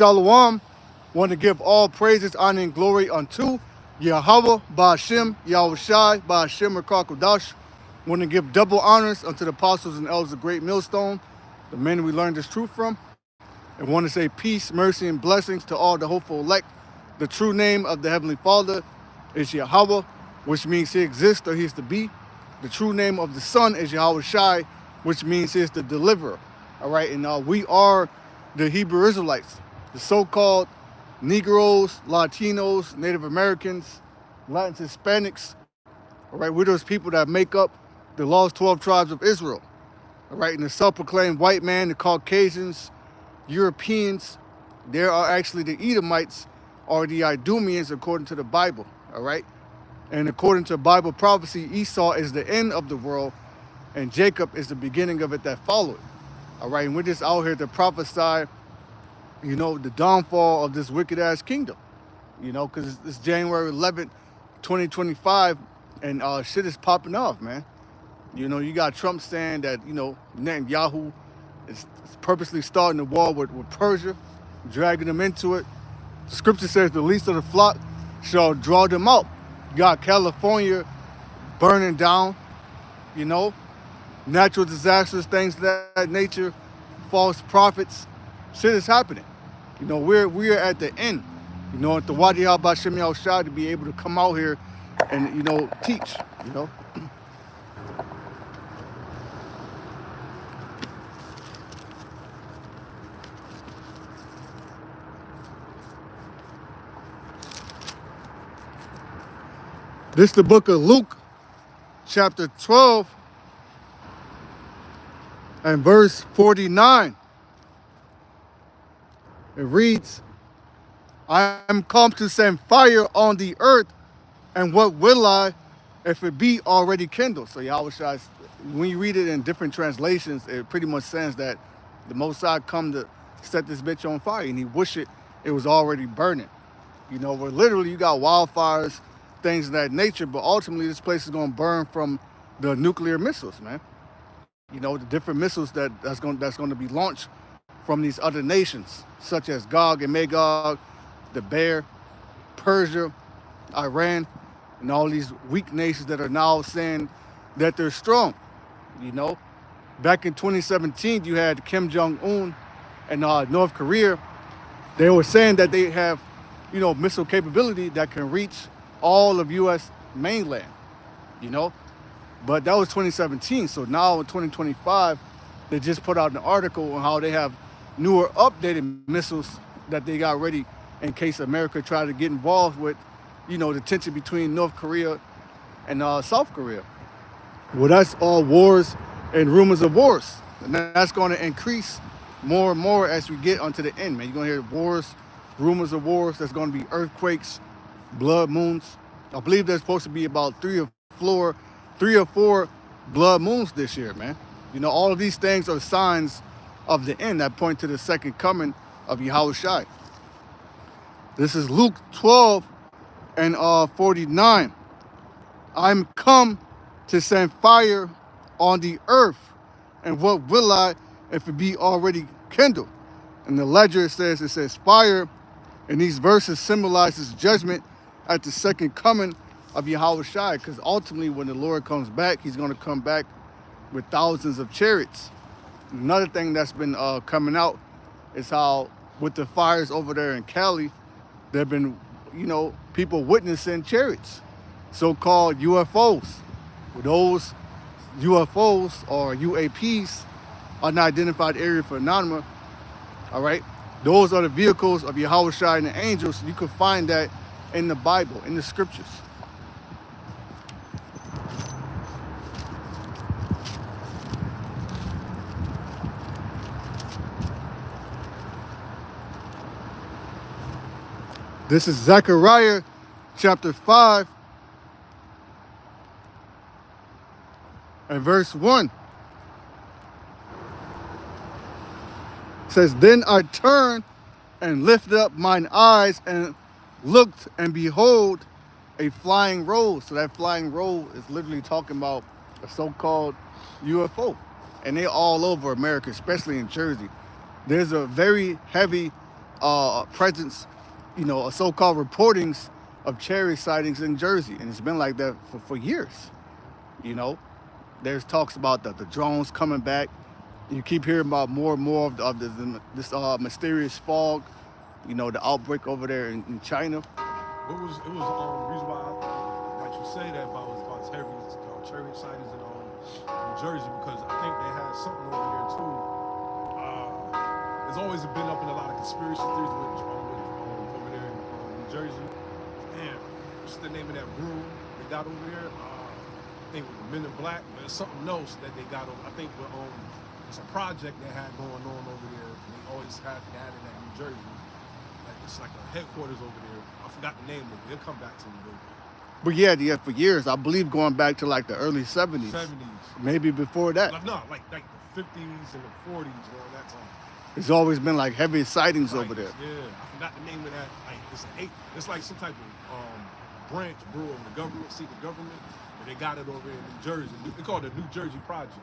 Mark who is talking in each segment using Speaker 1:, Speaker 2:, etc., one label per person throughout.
Speaker 1: Shalom. Want to give all praises, honor, and glory unto Yahweh, Ba'ashem, Yahushai, Ba'ashem, Rakakodash. Want to give double honors unto the apostles and elders of Great Millstone, the men we learned this truth from. And want to say peace, mercy, and blessings to all the hopeful elect. The true name of the Heavenly Father is Yahweh, which means he exists or he is to be. The true name of the Son is Yahushai, which means he is the deliverer. All right, and we are the Hebrew Israelites, the so-called Negroes, Latinos, Native Americans, Latins, Hispanics. All right, we're those people that make up the lost 12 tribes of Israel. All right, and the self-proclaimed white man, the Caucasians, Europeans, there are actually the Edomites or the Idumeans according to the Bible. All right, and according to Bible prophecy, Esau is the end of the world, and Jacob is the beginning of it that followed. All right, and we're just out here to prophesy, the downfall of this wicked-ass kingdom, because it's January 11th, 2025, and shit is popping off, man. You got Trump saying that, Netanyahu is purposely starting the war with Persia, dragging them into it. The scripture says the least of the flock shall draw them out. You got California burning down, natural disasters, things of that nature, false prophets. Shit is happening. We're at the end. At the Wadi Al-Bashim Al-Shah to be able to come out here and, teach, This is the book of Luke, chapter 12, and verse 49. It reads, I am come to send fire on the earth, and what will I if it be already kindled? So Yahweh, when you read it in different translations, it pretty much says that the Most High come to set this bitch on fire, and he wish it was already burning. Where literally you got wildfires, things of that nature, but ultimately this place is going to burn from the nuclear missiles, man. The different missiles that's going to be launched from these other nations, such as Gog and Magog, the Bear, Persia, Iran, and all these weak nations that are now saying that they're strong. Back in 2017, you had Kim Jong-un and North Korea. They were saying that they have, missile capability that can reach all of U.S. mainland, But that was 2017. So now in 2025, they just put out an article on how they have newer updated missiles that they got ready in case America tried to get involved with, the tension between North Korea and South Korea. Well, that's all wars and rumors of wars. And that's going to increase more and more as we get onto the end, man. You're going to hear wars, rumors of wars. There's going to be earthquakes, blood moons. I believe there's supposed to be about three or four blood moons this year, man. All of these things are signs of the end that point to the second coming of Yahushai. This is Luke 12 and 49. I'm come to send fire on the earth, and what will I if it be already kindled? And the ledger it says fire, and these verses symbolizes judgment at the second coming of Yahushai, because ultimately when the Lord comes back, he's going to come back with thousands of chariots. Another thing that's been coming out is how with the fires over there in Cali, there have been, people witnessing chariots, so-called UFOs. Those UFOs or UAPs, unidentified area phenomena, all right? Those are the vehicles of Yahushai and the angels. You can find that in the Bible, in the scriptures. This is Zechariah chapter 5 and verse 1. It says, Then I turned and lifted up mine eyes and looked, and behold, a flying roll. So that flying roll is literally talking about a so-called UFO. And they're all over America, especially in Jersey. There's a very heavy presence, a so-called reportings of cherry sightings in Jersey, and it's been like that for years. You know, there's talks about the drones coming back. You keep hearing about more and more this mysterious fog. The outbreak over there in China.
Speaker 2: It was the reason why like you say that about heavy cherry sightings in Jersey, because I think they had something over there too. There's always been up in a lot of conspiracy theories over there in New Jersey. Man, what's the name of that brew they got over there? I think with the Men in Black. But there's something else that they got over. I think it's a project they had going on over there. And they always had it at New Jersey. Like it's like a headquarters over there. I forgot the name of it. It'll come back to me though.
Speaker 1: But yeah, for years, I believe going back to like the early 70s.
Speaker 2: 70s.
Speaker 1: Maybe before that.
Speaker 2: Like the 50s and the 40s around that time.
Speaker 1: It's always been like heavy sightings over there.
Speaker 2: Yeah, I forgot the name of that. Like it's like some type of branch brew of the government, secret government, and they got it over in New Jersey. They call it the New Jersey Project.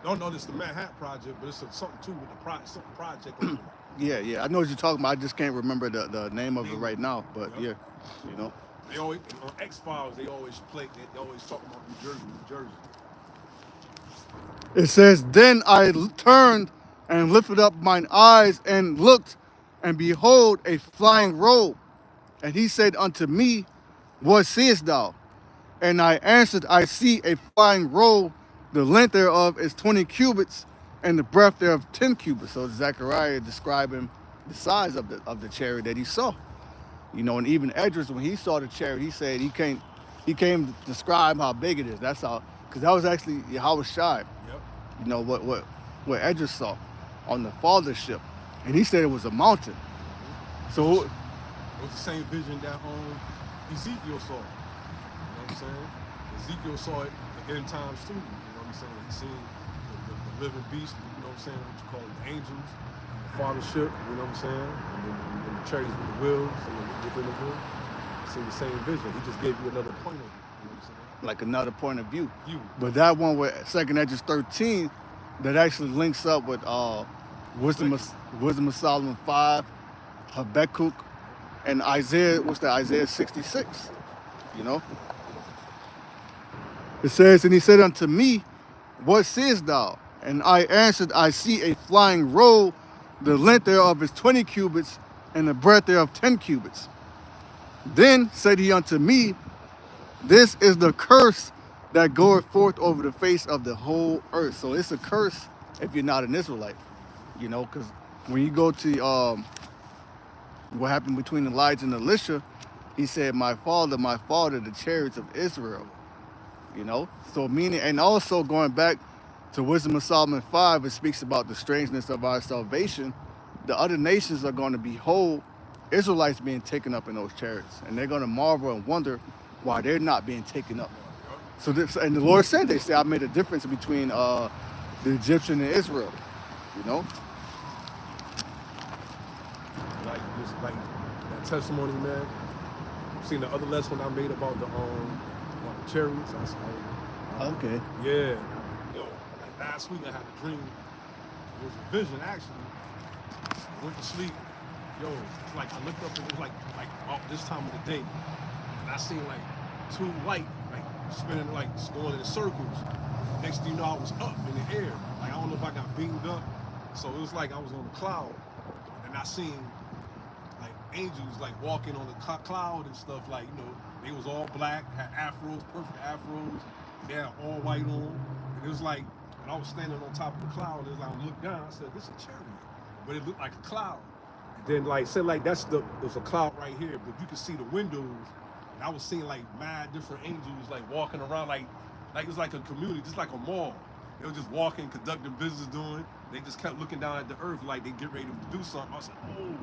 Speaker 2: Don't know this the Manhattan Project, but it's something too with something project over there.
Speaker 1: Yeah, I know what you're talking about. I just can't remember the name of it right now. But yeah,
Speaker 2: They always on X-Files. They always talk about New Jersey.
Speaker 1: It says, "Then I turned and lifted up mine eyes and looked, and behold, a flying robe. And he said unto me, What seest thou? And I answered, I see a flying robe. The length thereof is 20 cubits, and the breadth thereof 10 cubits." So Zechariah describing the size of the chariot that he saw. And even Edris, when he saw the chariot, he said he can't describe how big it is. That's how, because that was actually Yahweh Shai.
Speaker 2: Yep.
Speaker 1: What Edris saw on the father's ship, and he said it was a mountain. So
Speaker 2: it was the same vision that Ezekiel saw. You know what I'm saying? Ezekiel saw it at end times too. You know what I'm saying? He seen the living beast. You know what I'm saying? What you call it, the angels, the father's ship. You know what I'm saying? And the chariots with the wheels and within the wheel. Seen the same vision. He just gave you another point of it. You know what I'm saying?
Speaker 1: like another point of view. But that one with 2nd Edges 13, that actually links up with Wisdom of Solomon 5, Habakkuk, and Isaiah. What's that? Isaiah 66. It says, "And he said unto me, What seest thou? And I answered, I see a flying roll. The length thereof is 20 cubits, and the breadth thereof 10 cubits. Then said he unto me, This is the curse that goeth forth over the face of the whole earth." So it's a curse if you're not an Israelite, because when you go to what happened between Elijah and Elisha, he said, my father, the chariots of Israel. So meaning, and also going back to Wisdom of Solomon 5, it speaks about the strangeness of our salvation. The other nations are going to behold Israelites being taken up in those chariots, and they're going to marvel and wonder why they're not being taken up. So and the Lord said, they say, I made a difference between the Egyptian and Israel.
Speaker 2: Like that testimony, man. Seen the other lesson I made about the chariots.
Speaker 1: Okay.
Speaker 2: Yeah. Like last week I had a dream. It was a vision actually. I went to sleep. It's like I looked up and it was like this time of the day. And I seen like two light, like spinning, like going in circles. Next thing you know, I was up in the air. Like I don't know if I got beamed up. So it was like I was on a cloud. And I seen like angels like walking on the cloud and stuff, like, they was all black, had afros, perfect afros. They had all white on. And it was like, when I was standing on top of the cloud, it was like I looked down, I said, this is a chariot. But it looked like a cloud. And then there's a cloud right here, but you could see the windows. And I was seeing like mad different angels like walking around like it was like a community, just like a mall. They were just walking, conducting business, doing. They just kept looking down at the earth like they get ready to do something. I said, oh.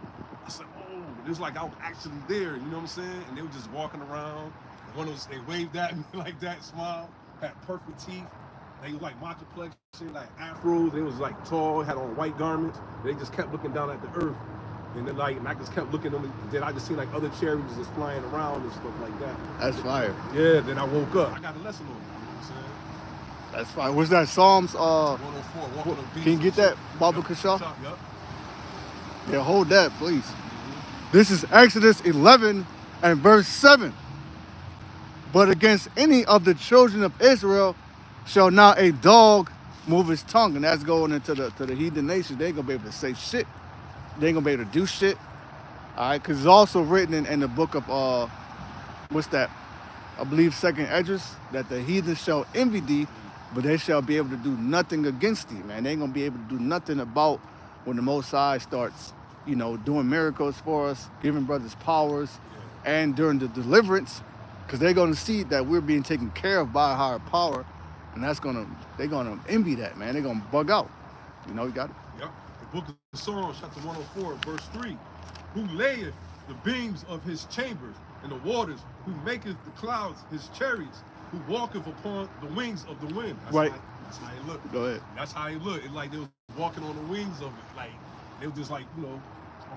Speaker 2: It was like I was actually there, you know what I'm saying? And they were just walking around. And they waved at me like that, smiled, had perfect teeth. They was like my complexion, like afros. They was like tall, had on white garments. They just kept looking down at the earth. And then and I just kept looking at them. And then I just seen like other chariots just flying around and stuff like that.
Speaker 1: That's fire.
Speaker 2: Yeah, then I woke up. I got a lesson on it, you know what I'm saying?
Speaker 1: That's fine. What's that? Psalms
Speaker 2: 104, walking on beasts.
Speaker 1: Can you get that, Baba Kashaw?
Speaker 2: Yep.
Speaker 1: Yeah, hold that, please. This is Exodus 11 and verse 7. But against any of the children of Israel shall not a dog move his tongue. And that's going into the heathen nations. They ain't going to be able to say shit. They ain't going to be able to do shit. All right, because it's also written in the book of, what's that? I believe second Esdras, that the heathen shall envy thee, but they shall be able to do nothing against thee, man. They ain't going to be able to do nothing about when the Most High starts, doing miracles for us, giving brothers powers, and during the deliverance, because they're going to see that we're being taken care of by a higher power, and they're going to envy that, man. They're going to bug out. You got it?
Speaker 2: Yep. The book of Psalms, chapter 104, verse 3. Who layeth the beams of his chambers in the waters, who maketh the clouds his chariots, who walketh upon the wings of the wind. That's how he looked.
Speaker 1: Go ahead.
Speaker 2: That's how he looked. It's like they was walking on the wings of it. Like they were just like, on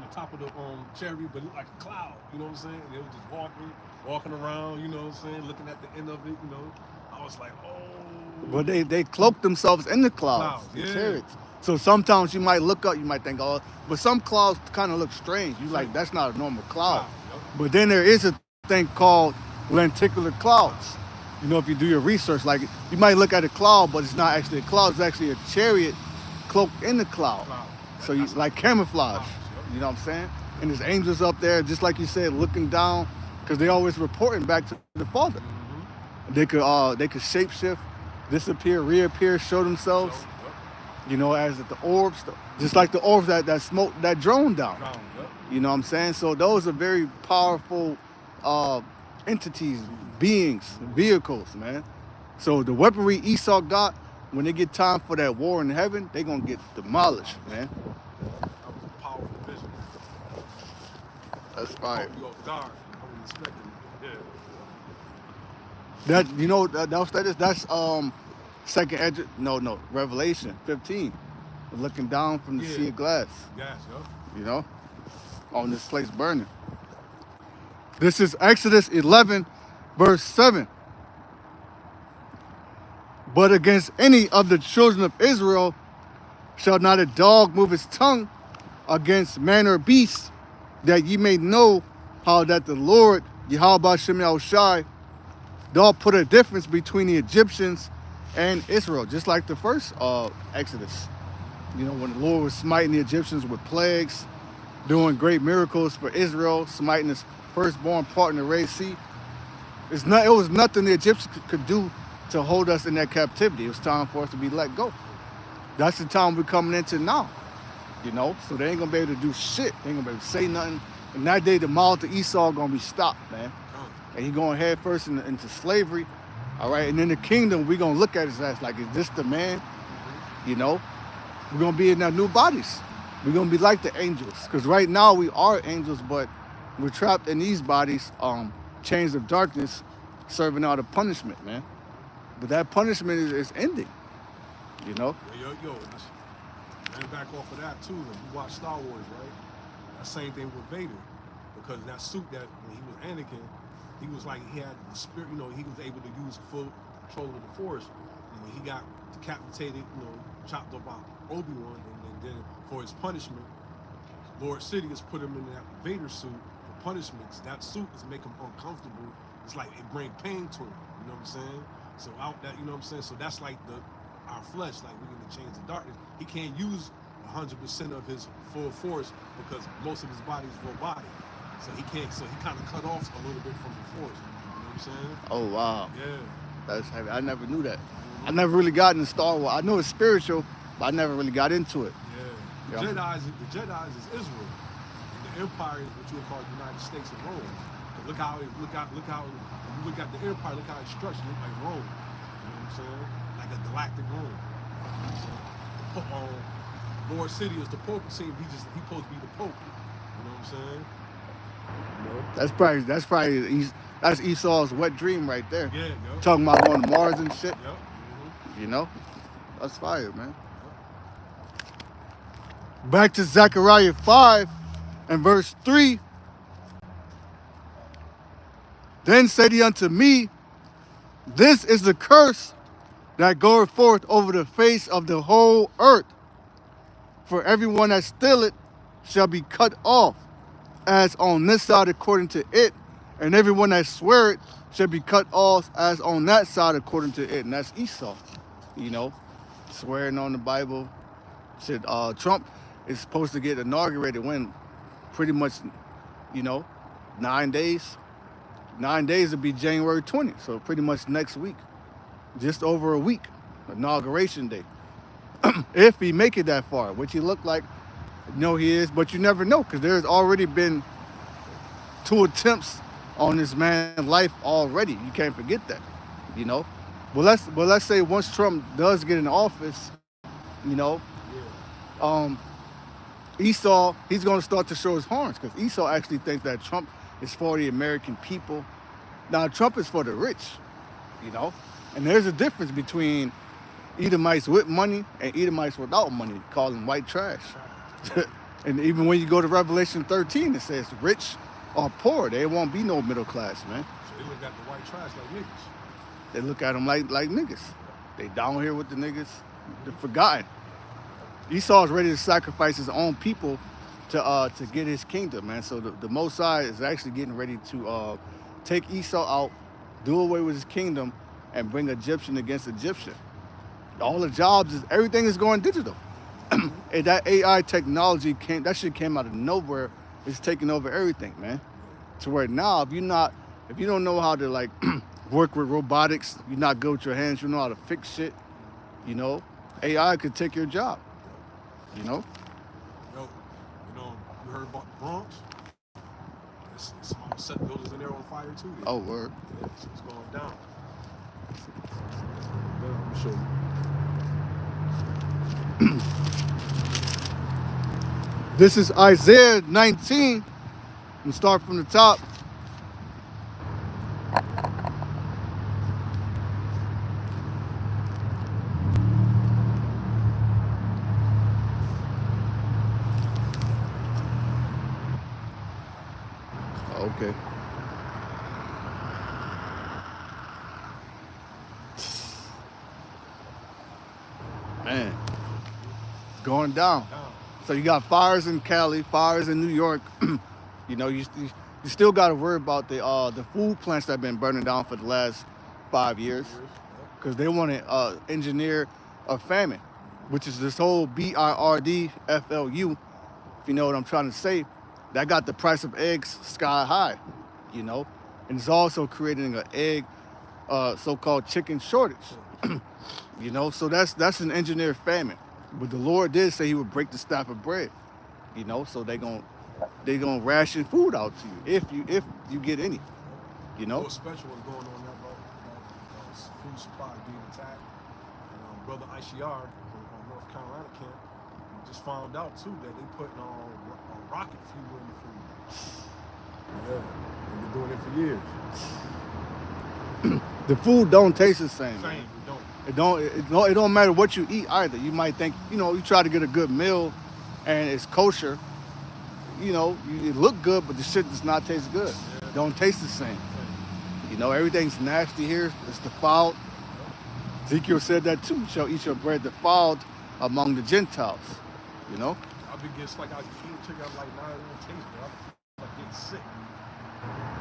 Speaker 2: the top of the chariot, but it looked like a cloud. You know what I'm saying? And they were just walking around, you know what I'm saying, looking at the end of it, I was like, oh.
Speaker 1: But they cloak themselves in the clouds, the chariots. So sometimes you might look up, you might think, oh, but some clouds kind of look strange. You like, that's not a normal cloud.
Speaker 2: Yep.
Speaker 1: But then there is a thing called lenticular clouds. If you do your research, like you might look at a cloud, but it's not actually a cloud. It's actually a chariot cloaked in the cloud. So you like camouflage. You know what I'm saying? And there's angels up there, just like you said, looking down, because they always reporting back to the Father. Mm-hmm. They could shapeshift, disappear, reappear, show themselves. As the orbs, just like the orbs that smoke that drone down. You know what I'm saying? So those are very powerful entities, beings, vehicles, man. So the weaponry Esau got, when they get time for that war in heaven, they gonna get demolished, man.
Speaker 2: That was a powerful vision.
Speaker 1: That's fire.
Speaker 2: You off guard. I wasn't expecting it.
Speaker 1: That's second Esdras, no, Revelation 15. Looking down from the sea of glass.
Speaker 2: Yes, yep.
Speaker 1: On this place burning. This is Exodus 11, verse 7. But against any of the children of Israel shall not a dog move his tongue against man or beast, that ye may know how that the Lord, Yahweh Shem Yahushai, doth put a difference between the Egyptians and Israel, just like the first Exodus. When the Lord was smiting the Egyptians with plagues, doing great miracles for Israel, smiting his firstborn part in the Red Sea. It was nothing the Egyptians could do to hold us in that captivity. It was time for us to be let go. That's the time we're coming into now. So they ain't gonna be able to do shit. They ain't gonna be able to say nothing. And that day, the mouth of Esau gonna be stopped, man. And he going head first into slavery. All right, and in the kingdom, we're going to look at his ass like, is this the man? We're going to be in our new bodies. We're going to be like the angels. Because right now, we are angels, but we're trapped in these bodies, chains of darkness, serving out a punishment, man. But that punishment is ending,
Speaker 2: Yo, and back off of that, too. When you watch Star Wars, right? That same thing with Vader. Because that suit that, when he was Anakin, he was like, he had the spirit, he was able to use full control of the Force. And when he got decapitated, chopped up by Obi-Wan, and then for his punishment, Lord Sidious put him in that Vader suit for punishments. That suit is make him uncomfortable. It's like it bring pain to him. You know what I'm saying? So out that, So that's like our flesh, like we're in the chains of darkness. He can't use 100% of his full force because most of his body is robotic. So he can't. So he kind of cut off a little bit from the force. You know what I'm saying?
Speaker 1: Oh wow.
Speaker 2: Yeah.
Speaker 1: That's heavy. I never knew that. I never really got into Star Wars. I know it's spiritual, but I never really got into it.
Speaker 2: Yeah. The Jedi's is Israel, and the Empire is what you would call the United States of Rome. Look how when you look at the Empire, look how it's structured. Look like Rome. You know what I'm saying? Like a galactic Rome. You know what I'm saying? Lord Sidious, the Pope, he's supposed to be the Pope. You know what I'm saying?
Speaker 1: That's Esau's wet dream right there.
Speaker 2: Yeah,
Speaker 1: talking about going to Mars and shit.
Speaker 2: Mm-hmm.
Speaker 1: That's fire, man. Back to Zechariah 5 and verse 3. Then said he unto me, this is the curse that goeth forth over the face of the whole earth. For everyone that stealeth shall be cut off, as on this side according to it, and everyone that sweareth shall be cut off as on that side according to it. And that's Esau, you know, swearing on the Bible. Said Trump is supposed to get inaugurated when pretty much, you know, 9 days. 9 days would be January 20th, so pretty much next week, just over a week, inauguration day. If he make it that far, which he looked like, he is, but you never know because there's already been 2 attempts on this man's life already. You can't forget that, you know. But let's say once Trump does get in office, you know, um, Esau, he's going to start to show his horns because Esau actually thinks that Trump is for the American people. Now, Trump is for the rich, you know, and there's a difference between Edomites with money and Edomites without money, call them white trash. And even when you go to Revelation 13, it says rich or poor, there won't be no middle class, man.
Speaker 2: So they look at the white trash like niggas.
Speaker 1: They look at them like niggas. They down here with the niggas. They're forgotten. Esau is ready to sacrifice his own people to get his kingdom, man. So the Most High is actually getting ready to take Esau out, do away with his kingdom, and bring Egyptian against Egyptian. All the jobs, everything is going digital. And that AI technology that shit came out of nowhere. It's taking over everything, man. To where now, if you don't know how to like work with robotics, you're not good with your hands, you know how to fix shit, you know, AI could take your job, you know.
Speaker 2: Yo, you heard about the Bronx? Some set buildings in there on fire too. Yeah.
Speaker 1: Oh, word.
Speaker 2: Yeah, it's going down. Yeah, I'm gonna show you.
Speaker 1: This is Isaiah 19. We'll start from the top. Okay. Man, it's going down. So you got fires in Cali, fires in New York. You know, you still got to worry about the food plants that have been burning down for the last 5 years, because they want to engineer a famine, which is this whole BIRDFLU. If you know what I'm trying to say, that got the price of eggs sky high, you know, and it's also creating an egg, so-called chicken shortage. You know, so that's an engineered famine. But the Lord did say He would break the staff of bread, you know. So they gonna ration food out to you if you get any, you know.
Speaker 2: What's special is going on there about food supply being attacked. And Brother ICR on North Carolina camp just found out too that they putting rocket fuel in the food. Yeah, they've been doing it for years.
Speaker 1: The food don't taste the same.
Speaker 2: Same,
Speaker 1: it don't matter what you eat either. You might think, you know, you try to get a good meal and it's kosher, you know, it look good, but the shit does not taste good.
Speaker 2: Yeah.
Speaker 1: Don't taste the same. You know, everything's nasty here. It's defiled. Ezekiel said that too. You shall eat your bread defiled among the Gentiles. You know?
Speaker 2: I've been getting like I can't check out like now it don't taste good. I'm like getting sick.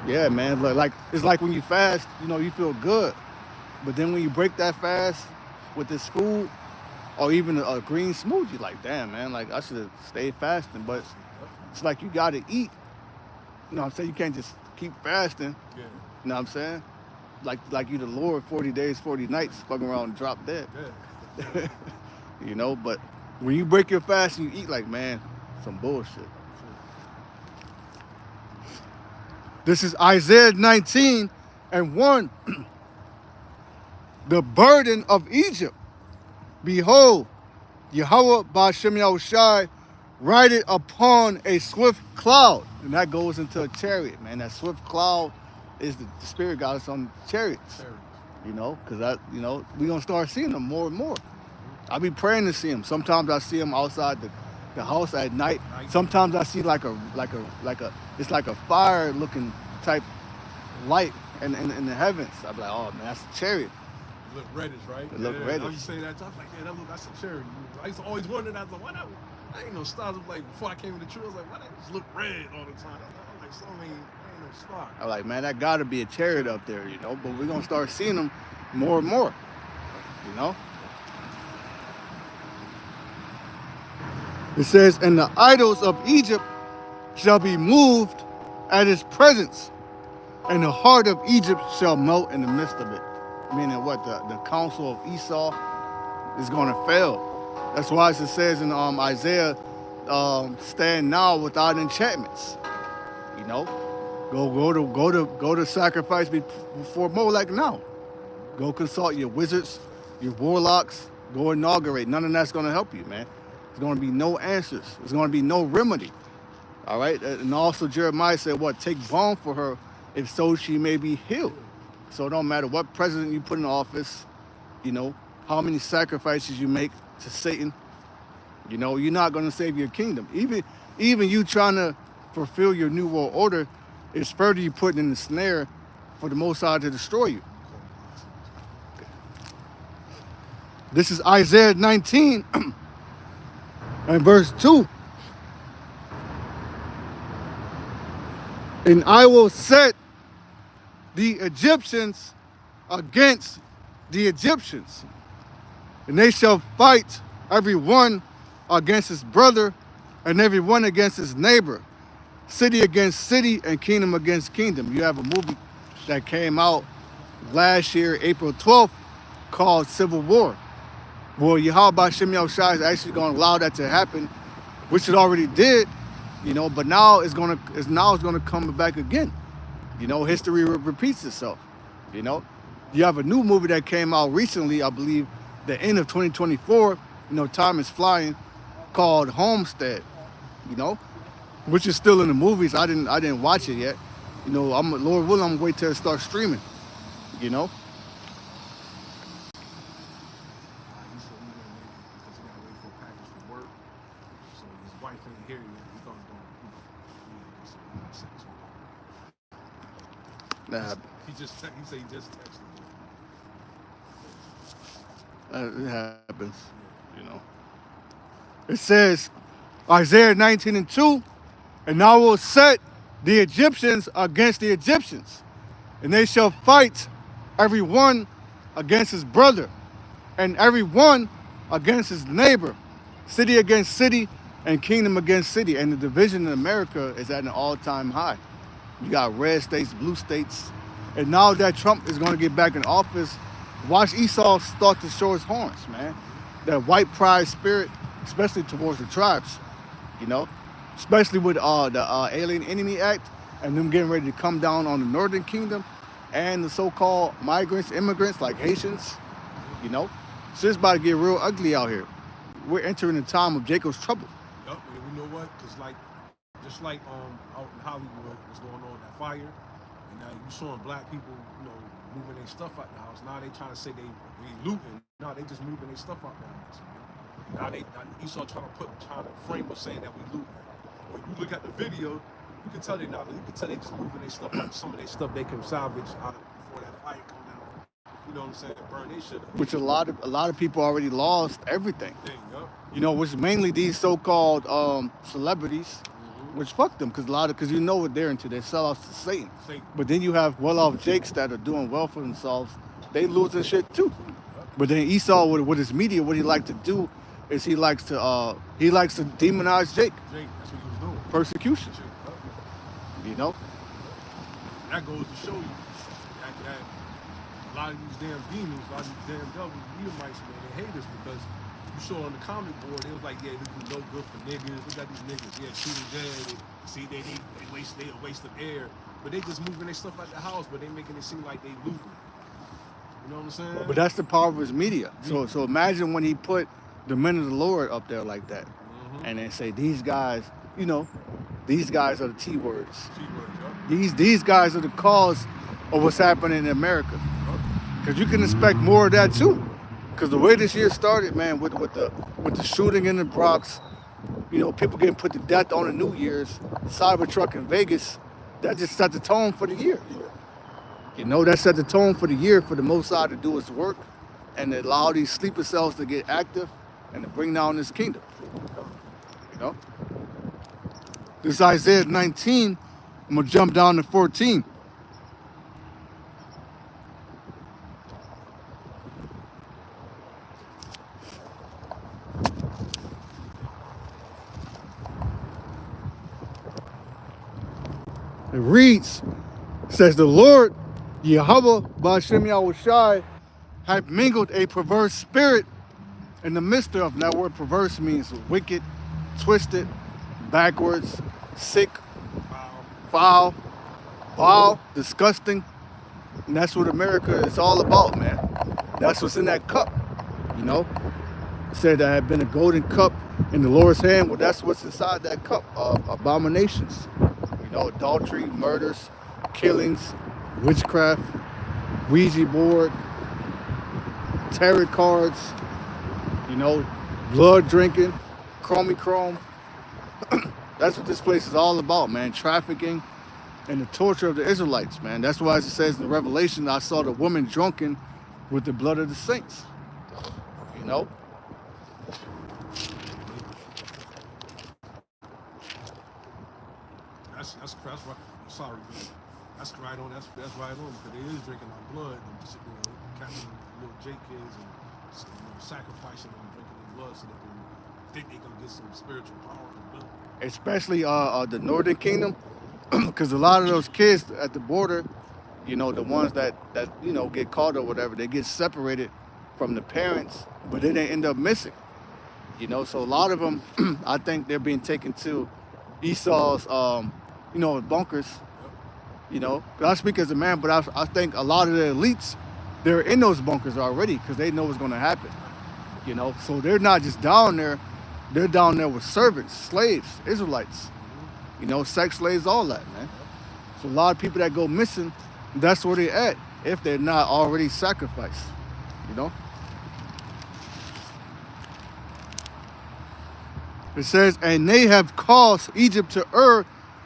Speaker 1: Yeah, man. Like it's like when you fast, you know, you feel good. But then when you break that fast with this food or even a green smoothie, like, damn, man, like I should have stayed fasting. But it's like you got to eat. You know what I'm saying? You can't just keep fasting.
Speaker 2: Yeah.
Speaker 1: You know what I'm saying? Like you the Lord, 40 days, 40 nights, fucking around and drop dead.
Speaker 2: Yeah.
Speaker 1: You know, but when you break your fast and you eat, like, man, some bullshit. This is Isaiah 19:1. The burden of Egypt. Behold, Yahweh Ba'Shem Yahushai rideth upon a swift cloud. And that goes into a chariot, man. That swift cloud is the spirit goddess on chariots. You know, because we're going to start seeing them more and more. I be praying to see them. Sometimes I see them outside the house at night. Sometimes I see it's like a fire looking type light in the heavens. I be like, oh man, that's a chariot.
Speaker 2: It look reddish, right?
Speaker 1: It look reddish.
Speaker 2: I was saying that, I was like, yeah, that's a chariot. I used to always wonder that. I was like, what? ain't no stars. Like before I came in the tree, I was like, why they just look red all the time? I'm like, something ain't no star.
Speaker 1: I'm like, man, that gotta be a chariot up there, you know. But we're gonna start seeing them more and more, you know. It says, and the idols of Egypt shall be moved at his presence, and the heart of Egypt shall melt in the midst of it. Meaning what? The counsel of Esau is going to fail. That's why it says in Isaiah, stand now without enchantments. You know, go to sacrifice before Molech now. Go consult your wizards, your warlocks. Go inaugurate. None of that's going to help you, man. There's going to be no answers. There's going to be no remedy. All right. And also Jeremiah said, what? Take balm for her, if so she may be healed. So it don't matter what president you put in office, you know, how many sacrifices you make to Satan, you know, you're not going to save your kingdom. Even you trying to fulfill your new world order, it's further you putting in the snare for the Most High to destroy you. This is Isaiah 19 and verse 2. And I will set the Egyptians against the Egyptians, and they shall fight every one against his brother, and every one against his neighbor, city against city, and kingdom against kingdom. You have a movie that came out last year, April 12th, called Civil War. Well, Yahweh Shem Yahushua is actually going to allow that to happen, which it already did, you know. But now it's going to come back again. You know, history repeats itself. You know, you have a new movie that came out recently, I believe, the end of 2024. You know, time is flying, called Homestead. You know, which is still in the movies. I didn't watch it yet. You know, Lord willing, I'm gonna wait till it starts streaming. You know.
Speaker 2: He said he gonna make it because he gotta wait for a package from work. So his wife ain't here yet. He thought he was gonna, so he gotta send it to him. He said he just texted me.
Speaker 1: It happens. You know. It says, Isaiah 19 and 2, and I will set the Egyptians against the Egyptians, and they shall fight every one against his brother, and every one against his neighbor, city against city, and kingdom against city. And the division in America is at an all-time high. You got red states, blue states, and now that Trump is going to get back in office, watch Esau start to show his horns, man. That white pride spirit, especially towards the tribes, you know, especially with the Alien Enemy Act and them getting ready to come down on the Northern Kingdom and the so-called migrants, immigrants like Haitians, you know. So it's about to get real ugly out here. We're entering a time of Jacob's trouble.
Speaker 2: Yup, and you know what? Because like, just like out in Hollywood, what's going on with that fire, and now you showing black people, you know, moving their stuff out the house. Now they trying to say they looting. No, they just moving their stuff out the house, man. Now Esau trying to frame us saying that we looting. When you look at the video, you can tell they just moving their stuff out. Some of their stuff they can salvage out before that fire come down. You know what I'm saying? Burn their shit up.
Speaker 1: Which a lot of people already lost everything.
Speaker 2: Yup.
Speaker 1: You know, which mainly these so-called celebrities, which fuck them, because you know what they're into. They sell out to Satan. But then you have well-off Jakes that are doing well for themselves. They losing shit too. But then Esau, with his media, what he like to do is he likes to demonize Jake.
Speaker 2: Jake, that's what he was doing.
Speaker 1: Persecution. You know.
Speaker 2: That goes to show you that a lot of these damn demons, a lot of these damn devils, Edomites, man, they hate us because you saw on the comment board, they was like, yeah, this is no good for niggas. Look at these niggas. Yeah, shooting dead. See, they a waste of air. But they just moving their stuff out the house, but they making it seem like they looting. You know what I'm saying?
Speaker 1: But that's the power of his media. So imagine when he put the men of the Lord up there like that, and then say these guys, you know, these guys are the T words. These guys are the cause of what's happening in America. Because you can expect more of that too. Because the way this year started, man, with the shooting in the Bronx, you know, people getting put to death on the New Year's, Cybertruck in Vegas, that just set the tone for the year. You know, that set the tone for the year for the Most High to do his work and to allow these sleeper cells to get active and to bring down this kingdom. You know, this Isaiah 19. I'm gonna jump down to 14. It reads, says the Lord, Yahweh Ba'ashem Yahushai, have mingled a perverse spirit in the midst of. And that word perverse means wicked, twisted, backwards, sick,
Speaker 2: Wow.
Speaker 1: foul, vile, disgusting. And that's what America is all about, man. That's what's in that cup, you know. It said there had been a golden cup in the Lord's hand. Well, that's what's inside that cup. Abominations, you know, adultery, murders, killings, witchcraft, Ouija board, tarot cards, you know, blood drinking, chrome. That's what this place is all about, man. Trafficking and the torture of the Israelites, man. That's why it says in Revelation, I saw the woman drunken with the blood of the saints. You know?
Speaker 2: That's right. I'm sorry, man. That's right on. That's right on because they is drinking our blood and just catching little J kids and sacrificing them, drinking their blood so that they think they gonna get some spiritual power and ability.
Speaker 1: Especially the Northern Kingdom, because a lot of those kids at the border, you know, the ones that you know get caught or whatever, they get separated from the parents, but then they end up missing. You know, so a lot of them, I think they're being taken to Esau's, you know, bunkers. You know, I speak as a man, but I think a lot of the elites, they're in those bunkers already because they know what's going to happen. You know, so they're not just down there; they're down there with servants, slaves, Israelites. You know, sex slaves, all that, man. So a lot of people that go missing, that's where they're at if they're not already sacrificed. You know. It says, and they have caused Egypt to err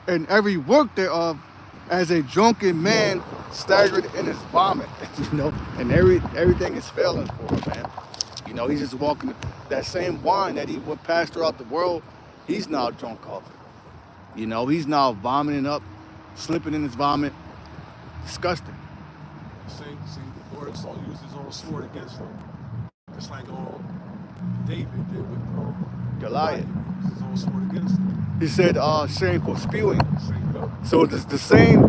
Speaker 1: in every work thereof, as a drunken man staggered in his vomit. You know, and everything is failing for him, man. You know, he's just walking that same wine that he would pass throughout the world. He's now drunk off it. You know, he's now vomiting up, slipping in his vomit. Disgusting.
Speaker 2: See, the Lord saw use his own sword against them, just like David did with
Speaker 1: Goliath.
Speaker 2: Used his own sword against him.
Speaker 1: He said, shameful spewing.
Speaker 2: Same go.
Speaker 1: So it's the same,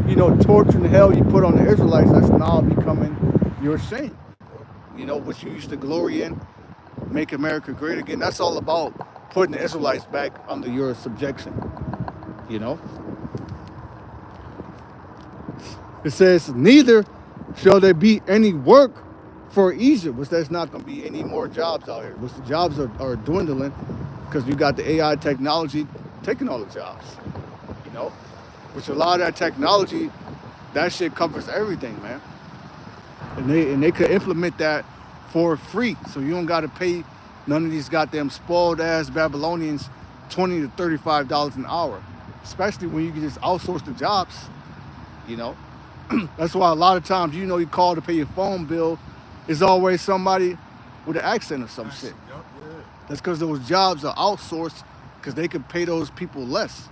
Speaker 1: you know, torture and hell you put on the Israelites, that's now becoming your shame. You know, what you used to glory in, make America great again. That's all about putting the Israelites back under your subjection. You know? It says, neither shall there be any work for Egypt, which there's not going to be any more jobs out here. Which the jobs are dwindling because you got the AI technology taking all the jobs. You know? Which a lot of that technology, that shit covers everything, man. And they could implement that for free. So you don't got to pay none of these goddamn spoiled ass Babylonians $20 to $35 an hour. Especially when you can just outsource the jobs, you know. That's why a lot of times, you know, you call to pay your phone bill, it's always somebody with an accent or some shit.
Speaker 2: Yep, yeah.
Speaker 1: That's because those jobs are outsourced because they can pay those people less,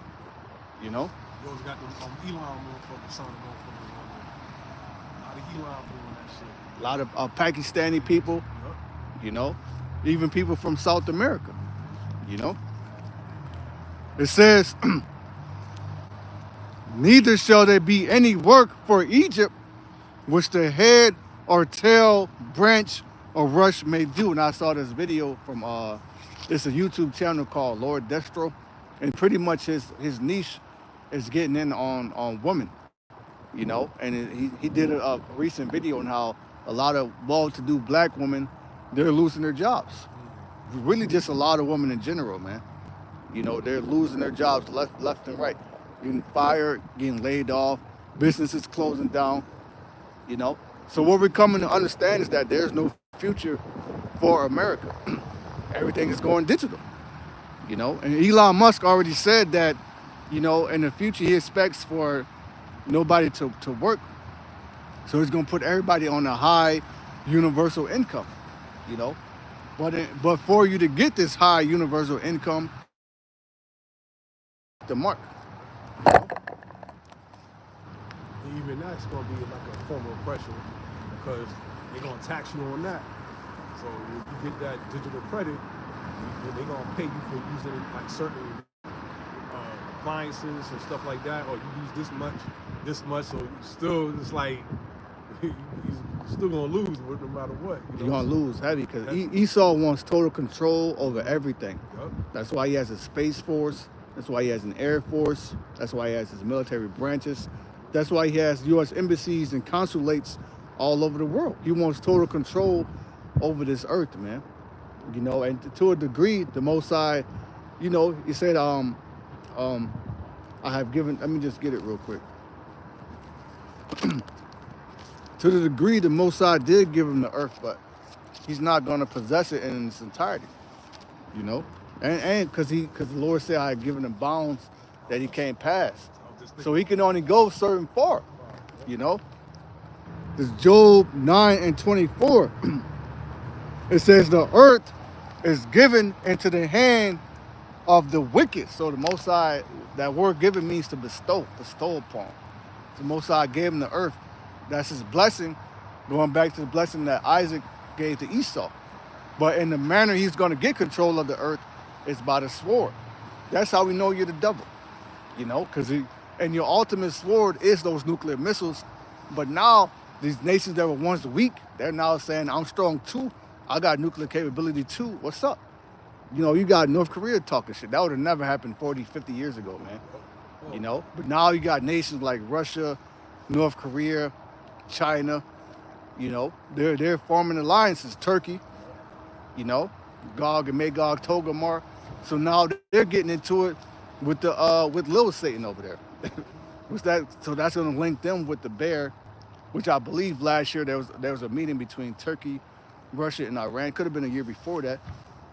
Speaker 1: you know.
Speaker 2: You always got them Elon motherfuckers, son of motherfuckers on there. A lot of Elon doing that shit.
Speaker 1: A lot of Pakistani people,
Speaker 2: Yep.
Speaker 1: you know, even people from South America, you know. It says, neither shall there be any work for Egypt which the head or tail, branch or rush may do. And I saw this video from it's a YouTube channel called Lord Destro, and pretty much his niche is getting in on women, you know. And he did a recent video on how a lot of well-to-do black women, they're losing their jobs. Really, just a lot of women in general, man. You know, they're losing their jobs left and right, getting fired, getting laid off, businesses closing down, you know. So what we're coming to understand is that there's no future for America. Everything is going digital, you know. And Elon Musk already said that, you know, in the future he expects for nobody to work. So he's going to put everybody on a high universal income, you know. But for you to get this high universal income, the mark.
Speaker 2: And even that's gonna be like a form of oppression because they're gonna tax you on that. So if you get that digital credit, they're gonna pay you for using like certain appliances and stuff like that, or you use this much, so you still it's like you're still gonna lose no matter what.
Speaker 1: You're gonna
Speaker 2: So
Speaker 1: lose heavy because
Speaker 2: that,
Speaker 1: Esau wants total control over everything.
Speaker 2: yep.
Speaker 1: That's why he has a space force. That's why he has an air force. That's why he has his military branches. That's why he has U.S. embassies and consulates all over the world. He wants total control over this earth, man. And to a degree, the Most High, he said, I have given. Let me just get it real quick. To the degree the Most High did give him the earth, but he's not going to possess it in its entirety, and because the Lord said I had given him bounds that he can't pass, so he can only go certain far, you know. This Job 9:24. It says the earth is given into the hand of the wicked. So the Most High, that word given means to bestow upon. The Most High gave him the earth. That's his blessing, going back to the blessing that Isaac gave to Esau. But in the manner he's going to get control of the earth is by the sword. That's how we know you're the devil, because and your ultimate sword is those nuclear missiles. But now these nations that were once weak, they're now saying, I'm strong too. I got nuclear capability too. What's up? You got North Korea talking shit. That would have never happened 40, 50 years ago, man. But now you got nations like Russia, North Korea, China, they're forming alliances. Turkey, Gog and Magog, Togomar. So now they're getting into it with Lil Satan over there. So that's going to link them with the bear, which I believe last year there was a meeting between Turkey, Russia, and Iran. Could have been a year before that,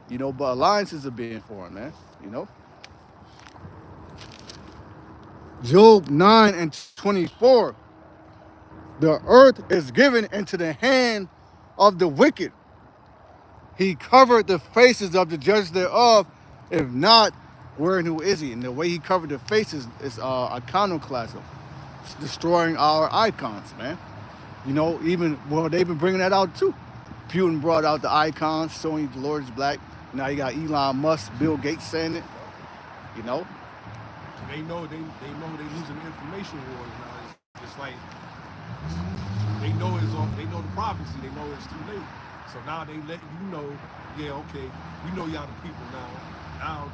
Speaker 1: but alliances are being formed, man. Job 9:24. The earth is given into the hand of the wicked. He covered the faces of the judges thereof. If not, where and who is he? And the way he covered the faces is iconoclasm. It's destroying our icons, man. They've been bringing that out too. Putin brought out the icons showing the Lord is black. Now you got Elon Musk, Bill Gates saying it.
Speaker 2: They know they losing the information wars now. It's like they know the prophecy. They know it's too late. So now they let you know, yeah, okay, we know y'all the people now. Now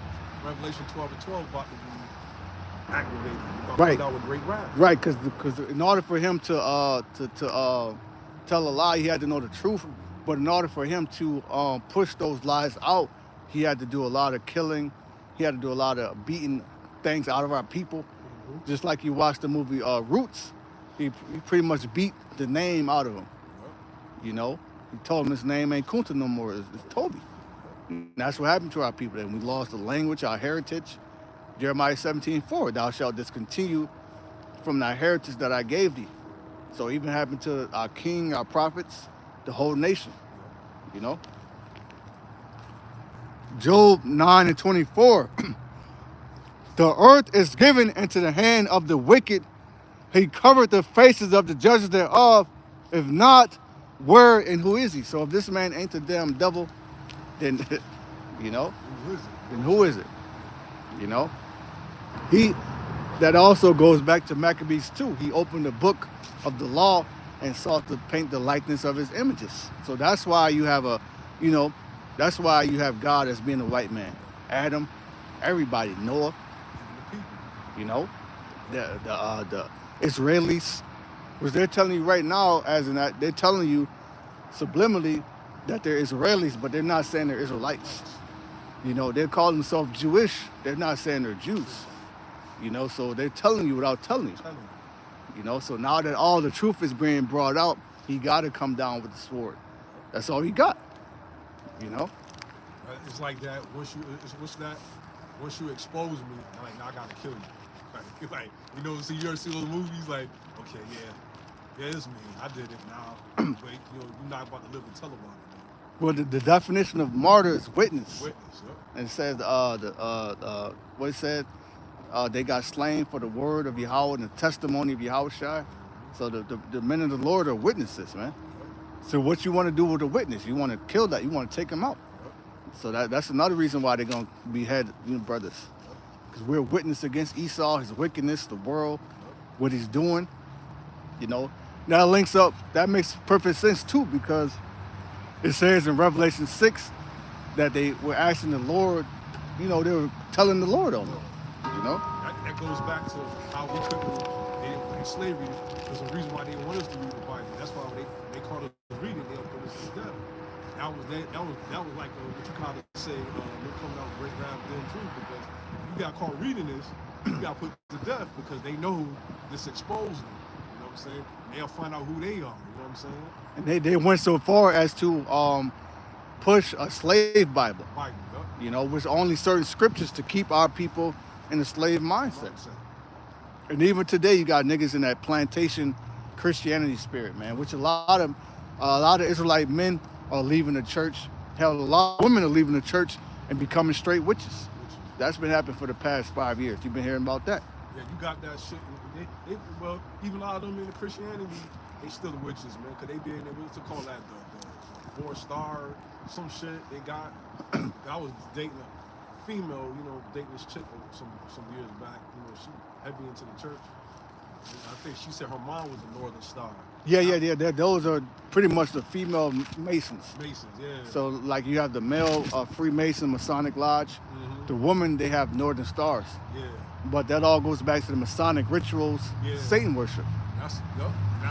Speaker 2: Revelation 12:12 about to be activated. We're gonna come out with great wrath.
Speaker 1: Right, because in order for him to tell a lie, he had to know the truth. But in order for him to push those lies out, he had to do a lot of killing. He had to do a lot of beating things out of our people. Mm-hmm. Just like you watched the movie Roots, he pretty much beat the name out of him. Yep. He told him his name ain't Kunta no more. It's Toby. And that's what happened to our people. And we lost the language, our heritage. Jeremiah 17:4, thou shalt discontinue from thy heritage that I gave thee. So even happened to our king, our prophets, the whole nation. Job 9:24. The earth is given into the hand of the wicked. He covered the faces of the judges thereof. If not, where and who is he? So if this man ain't the damn devil, then then who is it? That also goes back to Maccabees 2. He opened the book of the law and sought to paint the likeness of his images. So that's why you have that's why you have God as being a white man. Adam, everybody, Noah, the Israelis, which they're telling you right now, they're telling you subliminally that they're Israelis, but they're not saying they're Israelites. They call themselves Jewish. They're not saying they're Jews. So they're telling you without telling you. So now that all the truth is being brought out, he got to come down with the sword. That's all he got.
Speaker 2: It's like that. Once you expose me, I'm like, now I gotta kill you. See, you ever see those movies? Like, okay, yeah, it's me. I did it now. But you're not about to live and tell about it.
Speaker 1: Well, the definition of martyr is witness.
Speaker 2: Witness, yep.
Speaker 1: And it says what it said, They got slain for the word of Yahweh and the testimony of Yahushua. So the men of the Lord are witnesses, man.
Speaker 2: Yep.
Speaker 1: So what you want to do with a witness? You want to kill that. You want to take them out.
Speaker 2: Yep.
Speaker 1: So that's another reason why they're going to behead brothers.
Speaker 2: Yep.
Speaker 1: Because we're a witness against Esau, his wickedness, the world,
Speaker 2: Yep.
Speaker 1: what he's doing. That links up. That makes perfect sense too, because it says in Revelation 6 that they were asking the Lord, they were telling the Lord on them.
Speaker 2: That goes back to how we couldn't, in slavery, there's a reason why they didn't want us to read the Bible. That's why when they called us reading, they'll put us to death. That was like what you kind of say, we're coming out great rap then too, because you got caught reading this, you got put to death because they know this exposed them. You know what I'm saying? They'll find out who they are. You know what I'm saying?
Speaker 1: And they went so far as to push a slave Bible. With only certain scriptures to keep our people in the slave mindset. And even today, you got niggas in that plantation Christianity spirit, man. Which a lot of Israelite men are leaving the church. Hell, a lot of women are leaving the church and becoming straight witches. That's been happening for the past 5 years. You've been hearing about that?
Speaker 2: Yeah, you got that shit. Well, even a lot of them in the Christianity, they still the witches, man. Because they be in there, what's it called, that the 4-star, some shit they got. I was dating a female, dating this chick some years back. She heavy into the church. I think she said her mom was a Northern Star.
Speaker 1: Yeah. Those are pretty much the female Masons.
Speaker 2: Masons, yeah.
Speaker 1: So, like, you have the male Freemason Masonic Lodge. Mm-hmm. The woman, they have Northern Stars.
Speaker 2: Yeah.
Speaker 1: But that all goes back to the Masonic rituals, Satan worship.
Speaker 2: And I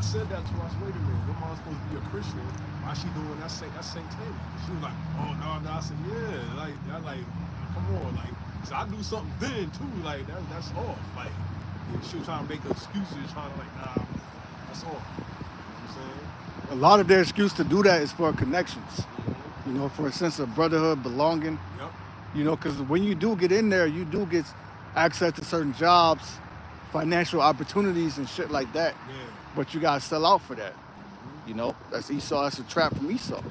Speaker 2: said that to her. I said, wait a minute, your mom's supposed to be a Christian. Why she doing that satanic? She was like, oh, no. I said, yeah. Like, come on. Like, so I do something then, too. Like, that's off. Like, she was trying to make excuses, trying to, like, nah, that's off. You know what I'm saying?
Speaker 1: A lot of their excuse to do that is for connections. Mm-hmm. For a sense of brotherhood, belonging.
Speaker 2: Yep.
Speaker 1: Because when you do get in there, you do get access to certain jobs, financial opportunities and shit like that.
Speaker 2: Yeah.
Speaker 1: But you gotta sell out for that. That's Esau. That's a trap from Esau.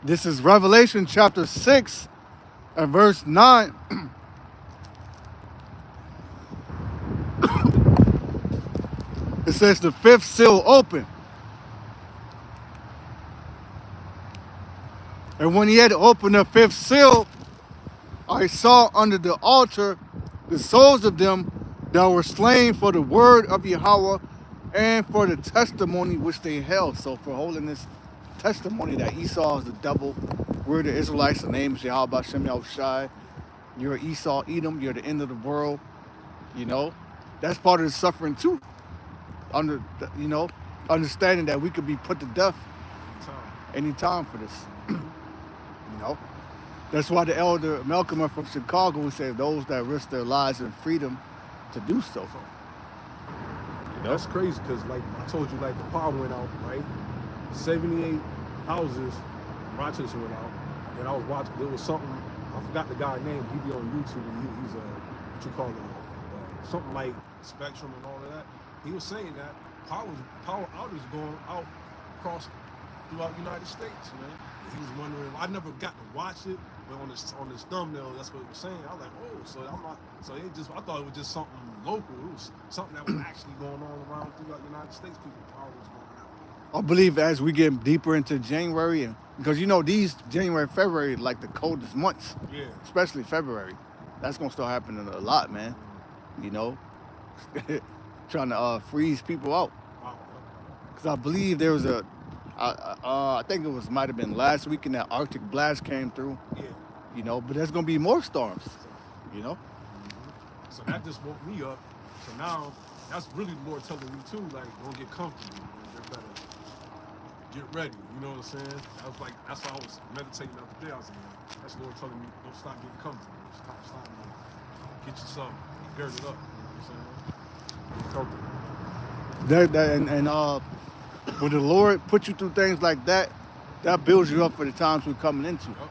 Speaker 1: This is Revelation chapter 6 and verse 9. It says the fifth seal opened. And when he had opened the fifth seal, I saw under the altar the souls of them that were slain for the word of Yahweh and for the testimony which they held. So for holding this testimony that Esau is the devil, we're the Israelites, the name is Yahweh Shem Yahushai. You're Esau, Edom, you're the end of the world. That's part of the suffering too. Understanding that we could be put to death anytime for this. That's why the elder Malcolm from Chicago said those that risk their lives and freedom to do so.
Speaker 2: That's crazy because, like I told you, like the power went out, right? 78 houses in Rochester went out. And I was watching, there was something, I forgot the guy's name. He be on YouTube and he's what you call it, something like Spectrum and all of that. He was saying that power outages going out across throughout the United States, man. And he was wondering, I never got to watch it, but on this thumbnail, that's what it was saying. I was like, oh, I thought it was just something local. It was something that was actually going on around throughout the United States. People, power was going out.
Speaker 1: I believe as we get deeper into January, because these January, February, like the coldest months, especially February, that's going to start happening a lot, man. Trying to freeze people out. Because I believe there was I think it might have been last weekend that Arctic blast came through.
Speaker 2: Yeah.
Speaker 1: But there's going to be more storms,
Speaker 2: So that just woke me up. So now, that's really the Lord telling me too, like, don't get comfortable. You better get ready. You know what I'm saying? That's why I was meditating the other day. I was like, that's the Lord telling me, don't stop getting comfortable. Stop. Get yourself girded up. You know what I'm saying? Get comfortable.
Speaker 1: When the Lord put you through things like that, that builds you up for the times we're coming into.
Speaker 2: Yep.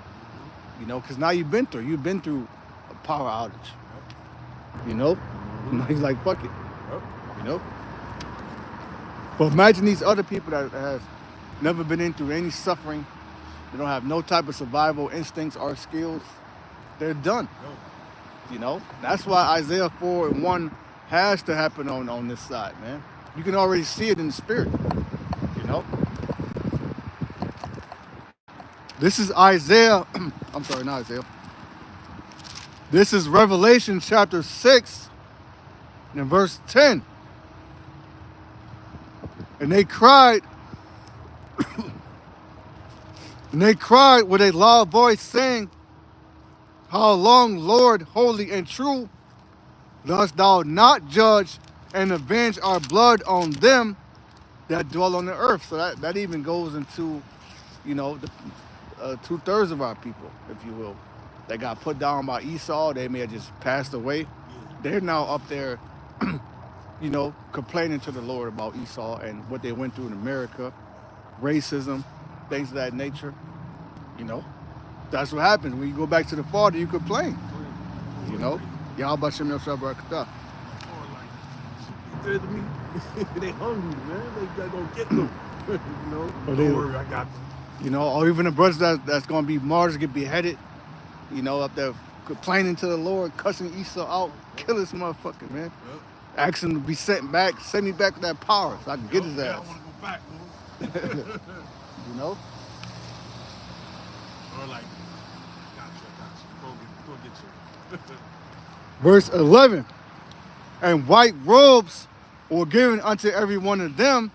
Speaker 1: Because now you've been through a power outage. Yep. He's like, fuck it.
Speaker 2: Yep.
Speaker 1: But imagine these other people that have never been through any suffering. They don't have no type of survival instincts or skills. They're done. You know, that's why Isaiah 4:1 has to happen on this side, man. You can already see it in the spirit. You know, this is Isaiah. I'm sorry, not Isaiah. This is Revelation chapter 6 and verse 10. And they cried, and they cried with a loud voice, saying, "How long, Lord, holy and true, dost thou not judge and avenge our blood on them that dwell on the earth?" So that even goes into, the 2/3 of our people, if you will, that got put down by Esau. They may have just passed away. They're now up there, complaining to the Lord about Esau and what they went through in America, racism, things of that nature. You know, that's what happens when you go back to the Father. You complain. You know, y'all Bashem Yosha Barakatah.
Speaker 2: They're to me. They hungry, man. They gotta go get them.
Speaker 1: Don't
Speaker 2: worry, I got them.
Speaker 1: Or even the brothers that's gonna be martyrs, get beheaded. Up there complaining to the Lord, cussing Esau out, kill this motherfucker, man.
Speaker 2: Yep.
Speaker 1: Ask him to be sent back, send me back with that power so I can get his
Speaker 2: Yeah, I
Speaker 1: ass.
Speaker 2: want to go back, Lord.
Speaker 1: You know?
Speaker 2: Or like, gotcha. Go get you.
Speaker 1: Verse 11. And white robes were given unto every one of them,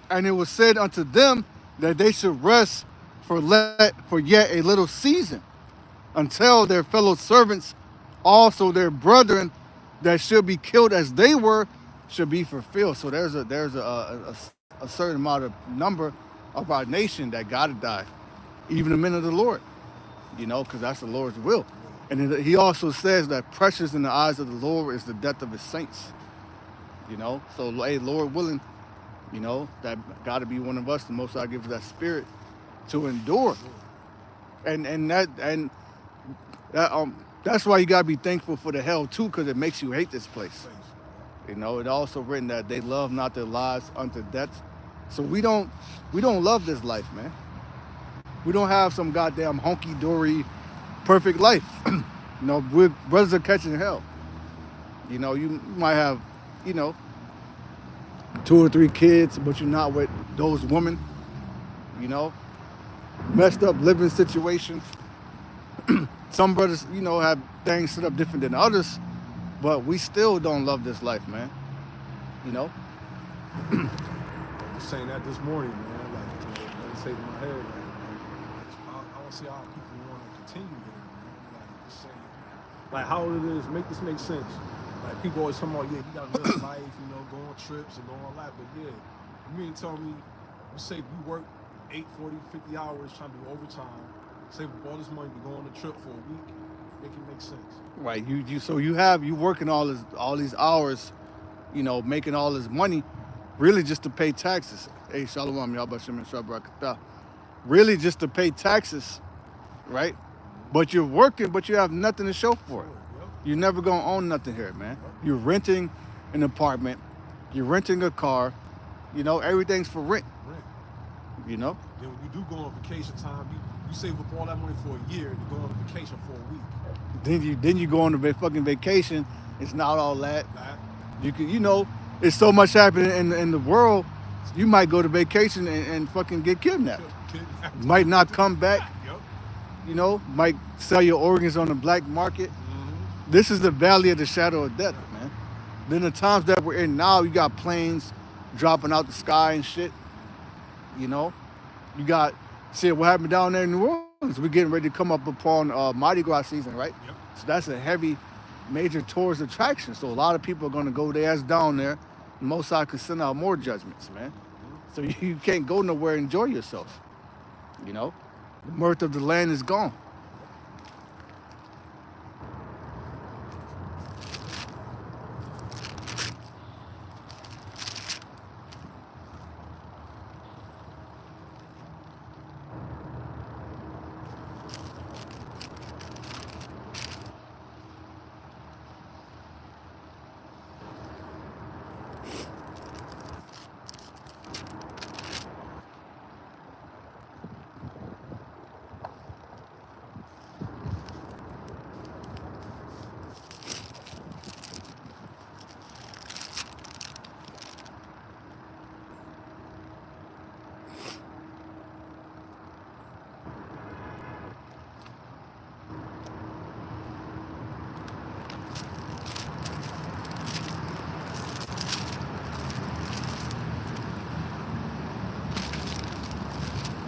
Speaker 1: and it was said unto them that they should rest for yet a little season, until their fellow servants, also their brethren, that should be killed as they were, should be fulfilled. So there's a certain amount of number of our nation that gotta die, even the men of the Lord, because that's the Lord's will. And he also says that precious in the eyes of the Lord is the death of his saints. So hey, Lord willing, that got to be one of us. The Most High gives us that spirit to endure, and that's why you gotta be thankful for the hell too, because it makes you hate this place. It also written that they love not their lives unto death. So we don't love this life, man. We don't have some goddamn honky dory perfect life. We're brothers are catching hell. You might have, 2 or 3 kids, but you're not with those women. Messed up living situation. Some brothers, have things set up different than others, but we still don't love this life, man.
Speaker 2: I was saying that this morning, man. Like, I say in my head, I don't see how people want to continue here, man. Like, just saying, like, how it is, make this make sense. Like, people always talking about, yeah, you gotta live life, go on trips and all that. But yeah, you mean tell me, you say you work 8, 40, 50 hours trying to do overtime, save up all this money to go on a trip for a week, make it make sense.
Speaker 1: Right. You working all these hours, making all this money, really just to pay taxes. Hey, Shalom, Yabashim and Shabrakatah. Really just to pay taxes, right? But you're working, but you have nothing to show for it. You're never gonna own nothing here, man. You're renting an apartment, you're renting a car, everything's for rent.
Speaker 2: Then when you do go on vacation time, you save up all that money for a year and go on vacation for a week.
Speaker 1: Then you go on a fucking vacation. It's not all that. You can, it's so much happening in the world. You might go to vacation and fucking get kidnapped. Might not come back. Might sell your organs on the black market. Mm-hmm. This is the valley of the shadow of death, man. Then the times that we're in now, you got planes dropping out the sky and shit. You got, see what happened down there in New Orleans. We're getting ready to come up upon Mardi Gras season, right? Yep. So that's a heavy, major tourist attraction. So a lot of people are going to go their ass down there. Most I could send out more judgments, man. So you can't go nowhere and enjoy yourself. The mirth of the land is gone.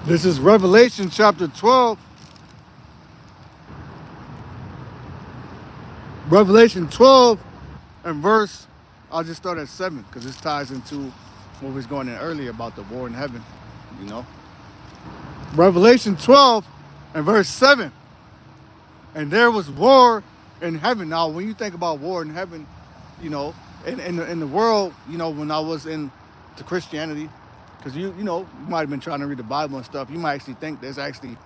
Speaker 1: This is Revelation chapter 12. Revelation 12 and verse, I'll just start at 7 because this ties into what was going in earlier about the war in heaven, you know. Revelation 12 and verse 7. And there was war in heaven. Now, when you think about war in heaven, you know, in the world, you know, when I was in to Christianity, because you know, you might have been trying to read the Bible and stuff, you might actually think there's actually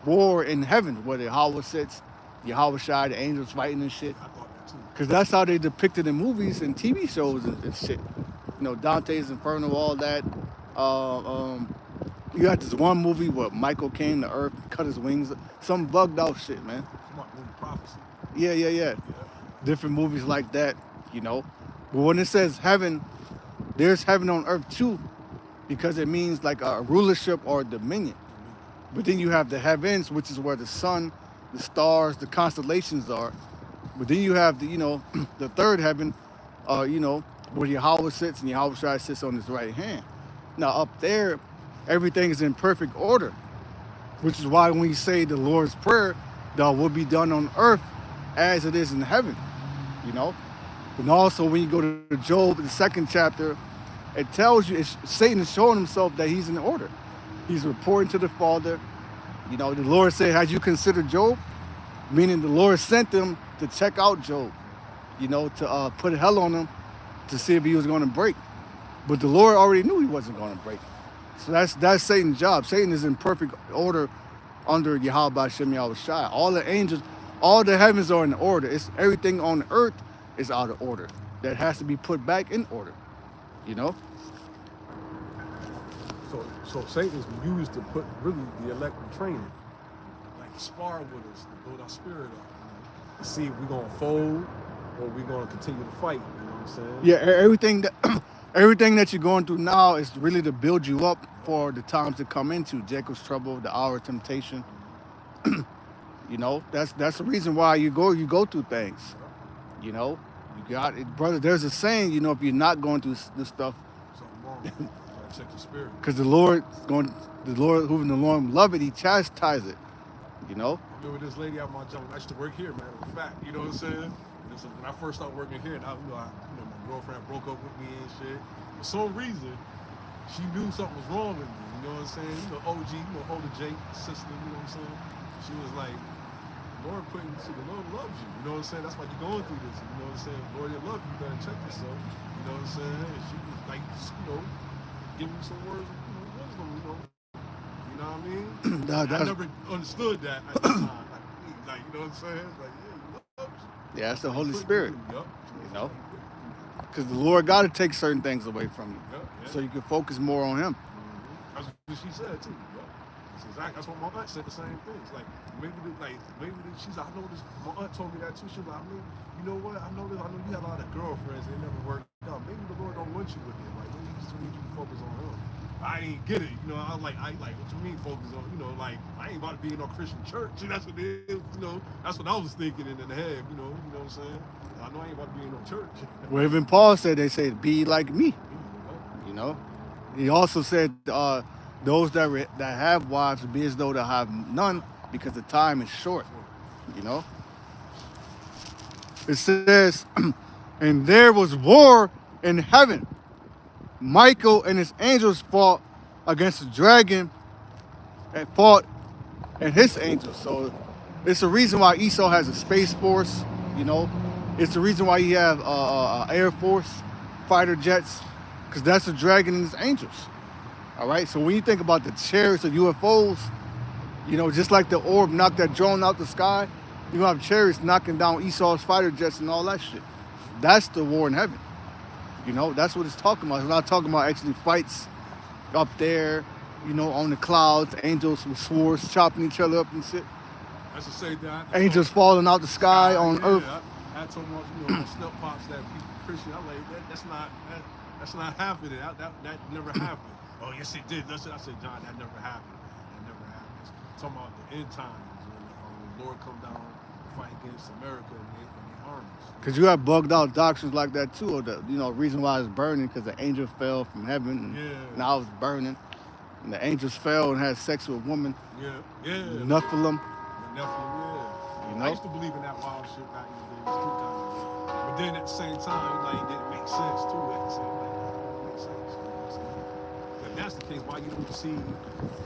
Speaker 1: war in heaven where the Yahweh sits, Yahweh Shai, the angels fighting and shit.
Speaker 2: I thought that too.
Speaker 1: Because that's how they depicted in movies and TV shows and shit. You know, Dante's Inferno, all that. You got this one movie where Michael came to Earth, cut his wings, some bugged out shit, man.
Speaker 2: Come on, movie prophecy.
Speaker 1: Yeah.
Speaker 2: Yeah.
Speaker 1: Different movies like that, you know. But when it says heaven, there's heaven on earth too, because it means like a rulership or a dominion. But then you have the heavens, which is where the sun, the stars, the constellations are. But then you have the, you know, the third heaven, you know, where Yahweh sits and Yahweh Shai sits on his right hand. Now up there, everything is in perfect order, which is why when you say the Lord's Prayer, that will be done on earth as it is in heaven, you know. And also when you go to Job, the second chapter, it tells you Satan is showing himself that he's in order. He's reporting to the Father. You know, the Lord said, "Had you considered Job?" Meaning the Lord sent them to check out Job, you know, to put hell on him to see if he was going to break. But the Lord already knew he wasn't going to break. So that's Satan's job. Satan is in perfect order under Yahweh Shem Yahweh Shai. All the angels, all the heavens are in order. It's everything on earth is out of order. That has to be put back in order, you know?
Speaker 2: So Satan is used to put really the elect in training, like spar with us, to build our spirit up, to see if we're gonna fold or we're gonna continue to fight. You know what I'm saying?
Speaker 1: Yeah, everything that you're going through now is really to build you up for the times to come into Jacob's trouble, the hour of temptation. You know, that's the reason why you go through things. You know, you got it, brother. There's a saying, you know, if you're not going through this stuff,
Speaker 2: Something wrong. You gotta check your spirit.
Speaker 1: because the Lord, who the Lord love it, He chastise it. You know.
Speaker 2: I remember this lady out my job. I used to work here, man. In fact, you know what I'm saying? And so when I first started working here, and my girlfriend broke up with me and shit. For some reason, she knew something was wrong with me. You know what I'm saying? You know, OG, you know, older Jake, sister. You know what I'm saying? She was like, "Lord the Lord loves you. You know what I'm saying? That's why you're going through this. You know what I'm saying? Lord, you love you. You better check yourself. You know what I'm saying?" And she was like, you know, giving me some words of wisdom. You know what I mean? I never understood that at the time. Like, you know what I'm saying? Like, yeah, he loves you.
Speaker 1: Yeah, that's the Holy Spirit.
Speaker 2: Yup.
Speaker 1: You know, because the Lord got to take certain things away from you,
Speaker 2: Yup, yeah.
Speaker 1: so you can focus more on Him.
Speaker 2: That's what she said too. Yup. That's what my aunt said. The same thing. It's like she's like, I know this. My aunt told me that too. She was like, I mean, you know what? I know this. I know you have a lot of girlfriends. They never worked out. Maybe the Lord don't want you with him. Like, maybe He just needs you to focus on Him. I didn't get it. You know, I like, what you mean focus on? You know, like, I ain't about to be in no Christian church. See, that's what it is. You know, that's what I was thinking in the head. You know what I'm saying? I know I ain't about to be in no church.
Speaker 1: Well, even Paul said, they say, "Be like me." You know, He also said, "Those that have wives be as though they have none, because the time is short." You know, it says, "And there was war in heaven. Michael and his angels fought against the dragon and fought and his angels." So it's the reason why Esau has a space force. You know, it's the reason why you have Air Force fighter jets, because that's the dragon and his angels. All right. So when you think about the chariots of UFOs, you know, just like the orb knocked that drone out the sky, you have chariots knocking down Esau's fighter jets and all that shit. That's the war in heaven. You know, that's what it's talking about. It's not talking about actually fights up there, you know, on the clouds, angels with swords chopping each other up and shit.
Speaker 2: That's the same thing.
Speaker 1: Angels falling out the sky on earth.
Speaker 2: I told my step pops that people Christian. I'm like, that's not happening. That never happened. Oh yes, it did. I said, John, that never happened. That never happened. It's talking about the end times when the Lord come down to fight against America and the armies.
Speaker 1: Because you have bugged out doctrines like that too, or the reason why it's burning because the angel fell from heaven and now it's burning. And the angels fell and had sex with women,
Speaker 2: Yeah, yeah.
Speaker 1: the Nephilim,
Speaker 2: The Nephilim, yeah.
Speaker 1: you
Speaker 2: I
Speaker 1: know.
Speaker 2: used to believe in that wild shit back in the days too, kind of. But then at the same time, like, it didn't make sense too. At the same, like, it makes sense. You know what I'm saying? If that's the case, why you don't see, you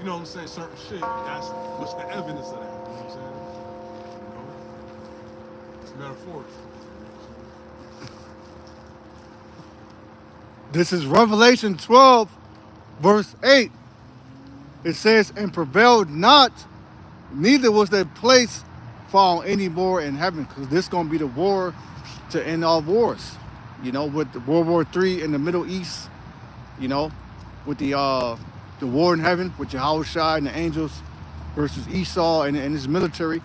Speaker 2: know what I'm saying, certain shit? That's what's the evidence of that? You know what I'm saying? You know, it's metaphorical. You know what I'm saying?
Speaker 1: This is Revelation 12, verse 8. It says, and prevailed not, neither was their place found any more in heaven, because this is going to be the war to end all wars. You know, with the World War III in the Middle East, you know, with the war in heaven with Yahushua and the angels versus Esau and his military.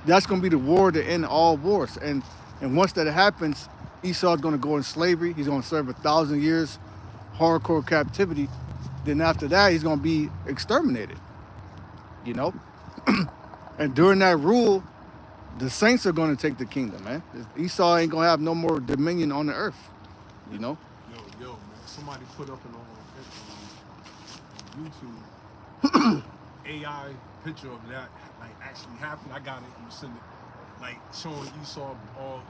Speaker 1: That's going to be the war to end all wars. And once that happens, Esau's going to go in slavery. He's going to serve 1,000 years hardcore captivity. Then after that, he's going to be exterminated. You know, and during that rule, the saints are going to take the kingdom, man. Esau ain't going to have no more dominion on the earth. You know.
Speaker 2: Yo, man. Somebody put up on YouTube AI picture of that like actually happened. I got it. I'm gonna send it. Like showing Esau all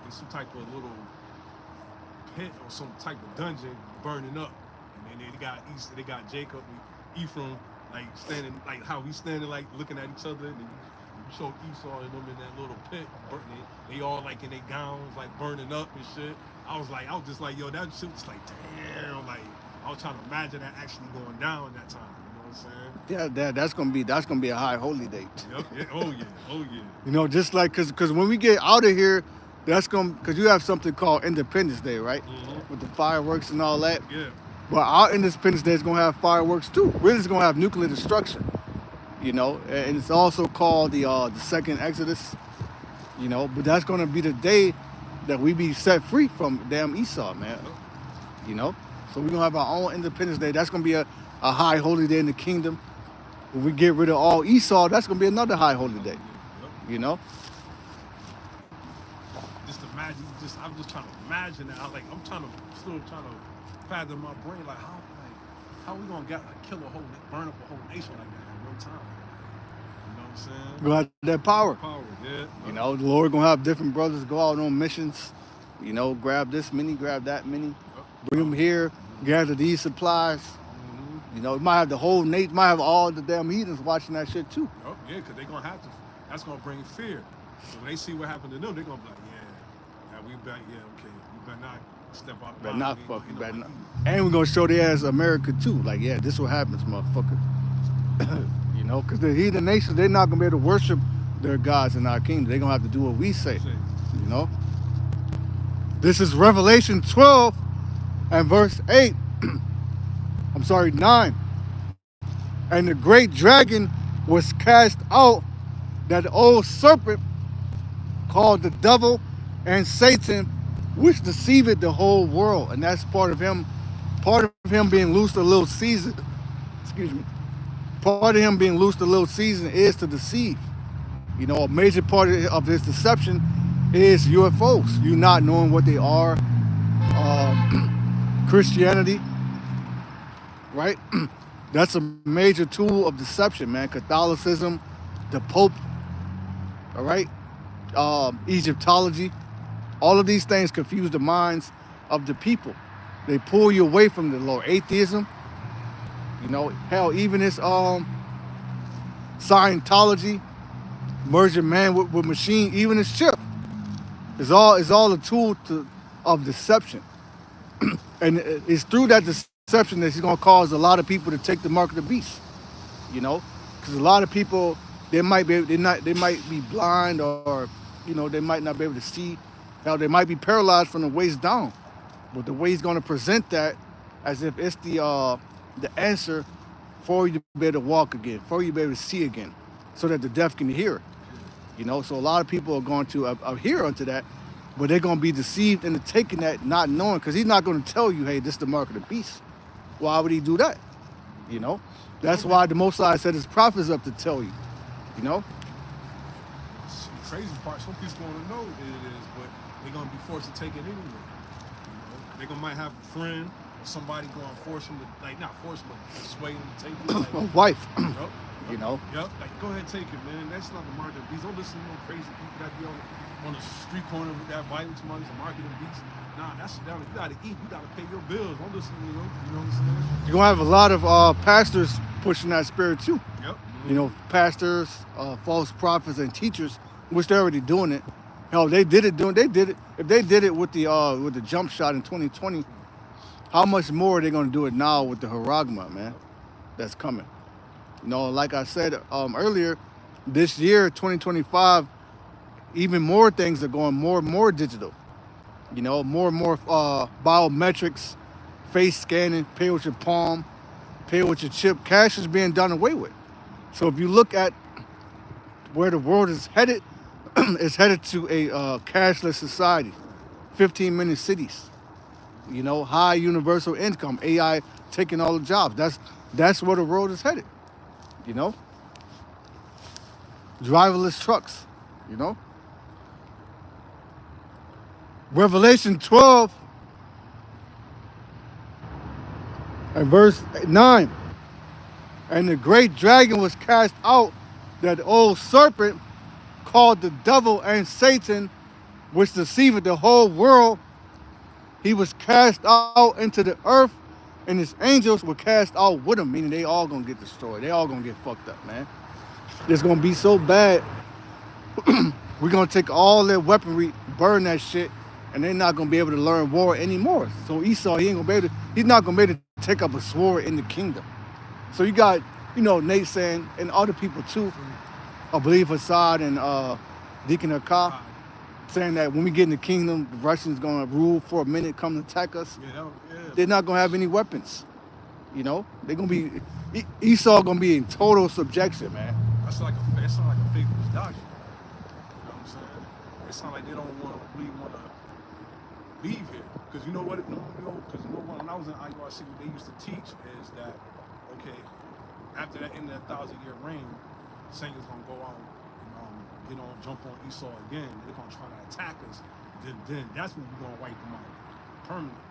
Speaker 2: in some type of little pit or some type of dungeon burning up, and then they got Jacob and Ephraim like standing like how we standing like looking at each other, and then you show Esau and them in that little pit burning. They all like in their gowns like burning up and shit. I was just like, yo, that shit was like, damn, like I was trying to imagine that actually going down at that time. You know what I'm saying?
Speaker 1: Yeah, that's gonna be a high holy date.
Speaker 2: Yep. Yeah. Oh yeah. Oh yeah.
Speaker 1: You know, just like because when we get out of here, that's because you have something called Independence Day, right?
Speaker 2: Mm-hmm.
Speaker 1: With the fireworks and all that.
Speaker 2: Yeah.
Speaker 1: But our Independence Day is gonna have fireworks too. We're just gonna have nuclear destruction. You know, and it's also called the second Exodus. You know, but that's gonna be the day that we be set free from damn Esau, man.
Speaker 2: Yep.
Speaker 1: You know, so we're gonna have our own Independence Day. That's gonna be a high holy day in the kingdom. When we get rid of all Esau, that's gonna be another high holy day.
Speaker 2: Yep.
Speaker 1: You know.
Speaker 2: Just imagine. I'm just trying to imagine that. I'm still trying to fathom my brain how we gonna kill burn up a whole nation like that at one time. You know what I'm saying?
Speaker 1: We're gonna have that power.
Speaker 2: Power, yeah.
Speaker 1: You know, the Lord gonna have different brothers go out on missions. You know, grab this many, grab that many,
Speaker 2: Yep.
Speaker 1: bring them here, gather these supplies.
Speaker 2: Mm-hmm.
Speaker 1: You know, it might have the whole nation, might have all the damn heathens watching that shit too.
Speaker 2: Yep. Yeah, because they're gonna have to. That's gonna bring fear. So when they see what happened to them, they're gonna be like, we better, okay, we better not step out.
Speaker 1: Better not fuck, you better not. And we're gonna show their ass America too. Like, yeah, this what happens, motherfucker. You know, because the heathen nations, they're not gonna be able to worship their gods in our kingdom. They're gonna have to do what we say. You know. This is Revelation 12 and verse 8. I'm sorry, 9. And the great dragon was cast out, that old serpent called the devil and Satan, which deceived the whole world. And that's part of him being loosed a little season. Excuse me. Part of him being loosed a little season is to deceive. You know, a major part of his deception is UFOs. You not knowing what they are. Christianity, right? That's a major tool of deception, man. Catholicism, the Pope, all right? Egyptology. All of these things confuse the minds of the people. They pull you away from the Lord. Atheism, you know, hell, even this Scientology, merging man with machine, even this chip, is all a tool of deception. And it's through that deception that he's going to cause a lot of people to take the mark of the beast. You know, because a lot of people, they might be blind, or you know, they might not be able to see. Now they might be paralyzed from the waist down, but the way he's going to present that as if it's the answer for you to be able to walk again, for you to be able to see again, so that the deaf can hear. You know, so a lot of people are going to adhere unto that, but they're going to be deceived into taking that, not knowing, because he's not going to tell you, hey, this is the mark of the beast. Why would he do that? You know, that's why the Most High set his prophets up to tell you. You know.
Speaker 2: The crazy part, some people want to know what it is, but they're gonna be forced to take it anyway. You know, they might have a friend somebody going to force him to, like, not force him, but persuade him to take it. Like,
Speaker 1: A wife,
Speaker 2: yup,
Speaker 1: you know.
Speaker 2: Yep, like go ahead, take it, man. That's not the mark of the beast. Don't listen to no crazy people that be on the street corner with that Bible to money, the mark of the beast. Nah, that's you gotta eat, you gotta pay your bills. Don't listen to them. You know what I'm saying?
Speaker 1: You're gonna have a lot of pastors pushing that spirit too.
Speaker 2: Yep.
Speaker 1: You know, pastors, false prophets, and teachers, which they're already doing it. Hell, they did it. If they did it with the jump shot in 2020, how much more are they gonna do it now with the Haragma, man? That's coming. You know, like I said earlier, this year, 2025, even more things are going more and more digital. You know, more and more biometrics, face scanning, pay with your palm, pay with your chip. Cash is being done away with. So if you look at where the world is headed, it's headed to a cashless society, 15-minute cities. You know, high universal income, AI taking all the jobs. That's where the world is headed. You know, driverless trucks. You know, Revelation 12 and verse 9. And the great dragon was cast out, that old serpent called the devil and Satan, which deceiveth the whole world. He was cast out into the earth, and his angels were cast out with him, meaning they all gonna get destroyed. They all gonna get fucked up, man. It's gonna be so bad. We're gonna take all their weaponry, burn that shit, and they're not gonna be able to learn war anymore. So Esau, he's not gonna be able to take up a sword in the kingdom. So you got, you know, Nate saying, and other people too, I believe Hassad and Deacon Akah, saying that when we get in the kingdom, the Russians gonna rule for a minute, come attack us.
Speaker 2: Yeah.
Speaker 1: They're not gonna have any weapons. You know, they're gonna be Esau gonna be in total subjection, man.
Speaker 2: That sound like a faithless doctrine. You know what I'm saying? It sounds like they don't really want to leave here. Because you know what? Because when I was in IURC, what they used to teach is that, okay, after that end of that 1,000-year reign, Satan's gonna go out and jump on Esau again. They're gonna try to attack us. Then that's when we're gonna wipe them out permanently.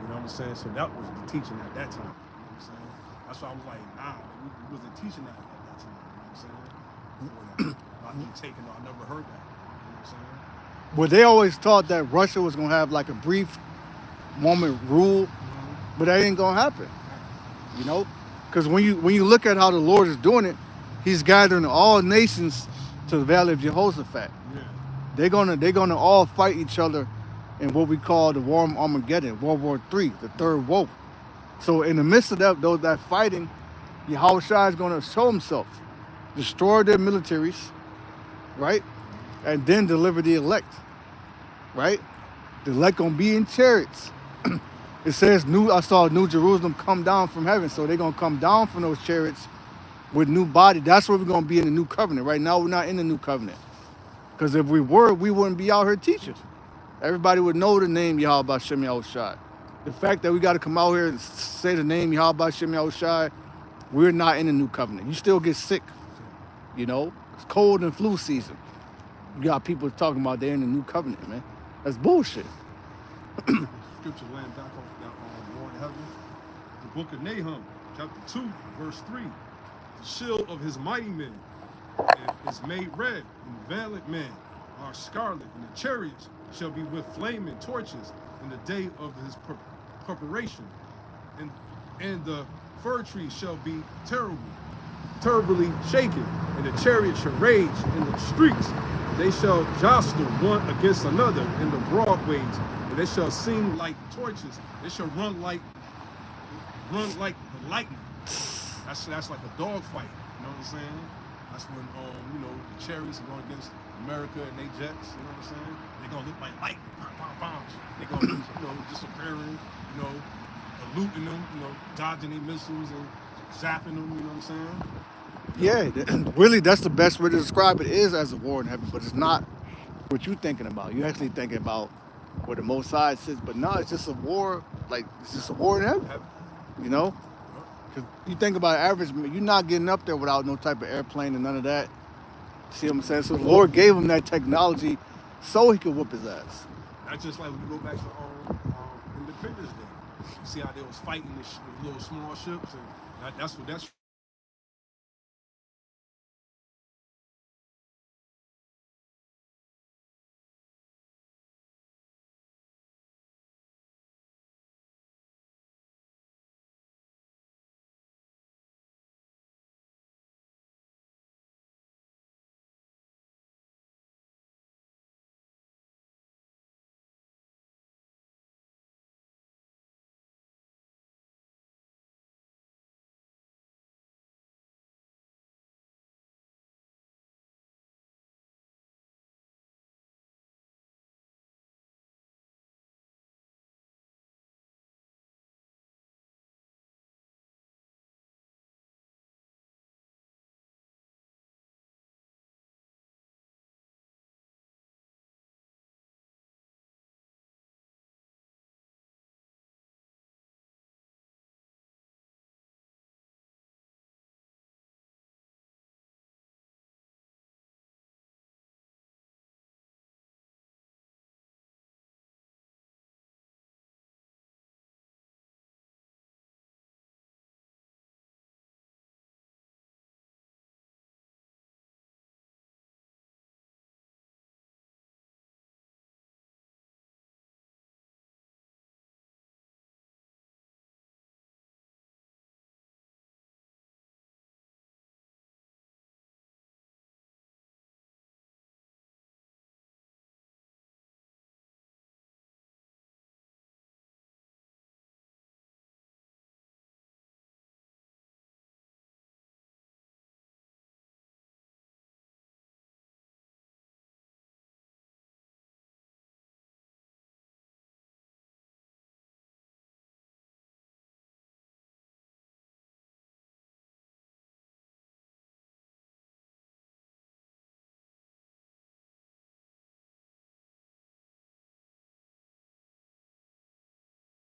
Speaker 2: You know what I'm saying? So that was the teaching at that time. You know what I'm saying? That's why I was like, nah, we wasn't teaching that at that time. You know what I'm saying? Before that, I keep taking it. I never heard that. You know what I'm saying?
Speaker 1: Well, they always thought that Russia was gonna have like a brief moment rule, but that ain't gonna happen. You know, because when you look at how the Lord is doing it, He's gathering all nations to the Valley of Jehoshaphat.
Speaker 2: Yeah.
Speaker 1: They're gonna all fight each other in what we call the War of Armageddon, World War III, the third woe. So in the midst of that fighting, Yahushua is gonna show himself, destroy their militaries, right, and then deliver the elect, right. The elect gonna be in chariots. It says I saw New Jerusalem come down from heaven, so they're gonna come down from those chariots with new body. That's where we're gonna be in the new covenant. Right now, we're not in the new covenant, because if we were, we wouldn't be out here teaching. Everybody would know the name Yahweh Hashem Yahushai. The fact that we got to come out here and say the name Yahweh Hashem Yahushai, we're not in the new covenant. You still get sick, you know. It's cold and flu season. You got people talking about they're in the new covenant, man. That's bullshit.
Speaker 2: Scripture land back off that war in heaven. The book of Nahum, chapter 2, verse 3. The shield of his mighty men is made red, and valiant men are scarlet, and the chariots shall be with flaming torches in the day of his preparation. And the fir tree shall be terribly shaken, and the chariot shall rage in the streets. They shall jostle one against another in the broad ways, and they shall seem like torches. They shall run like the lightning. That's like a dog fight. You know what I'm saying? That's when the chariots are going against America and they jets. You know what I'm saying? They're gonna look like lightning, bombs. They're gonna disappearing. Eluding them. Dodging their missiles and zapping them. You know what I'm saying?
Speaker 1: Yeah, really, that's the best way to describe it, is as a war in heaven, but it's not what you're thinking about. You're actually thinking about where the Most High sits, but no, it's just a war. Like, it's just a war in heaven. You know? Because you think about average, you're not getting up there without no type of airplane and none of that. See what I'm saying? So the Lord gave him that technology so he could whoop his ass.
Speaker 2: That's just like when you go back to Independence Day. You see how they was fighting the little small ships, and that's what that's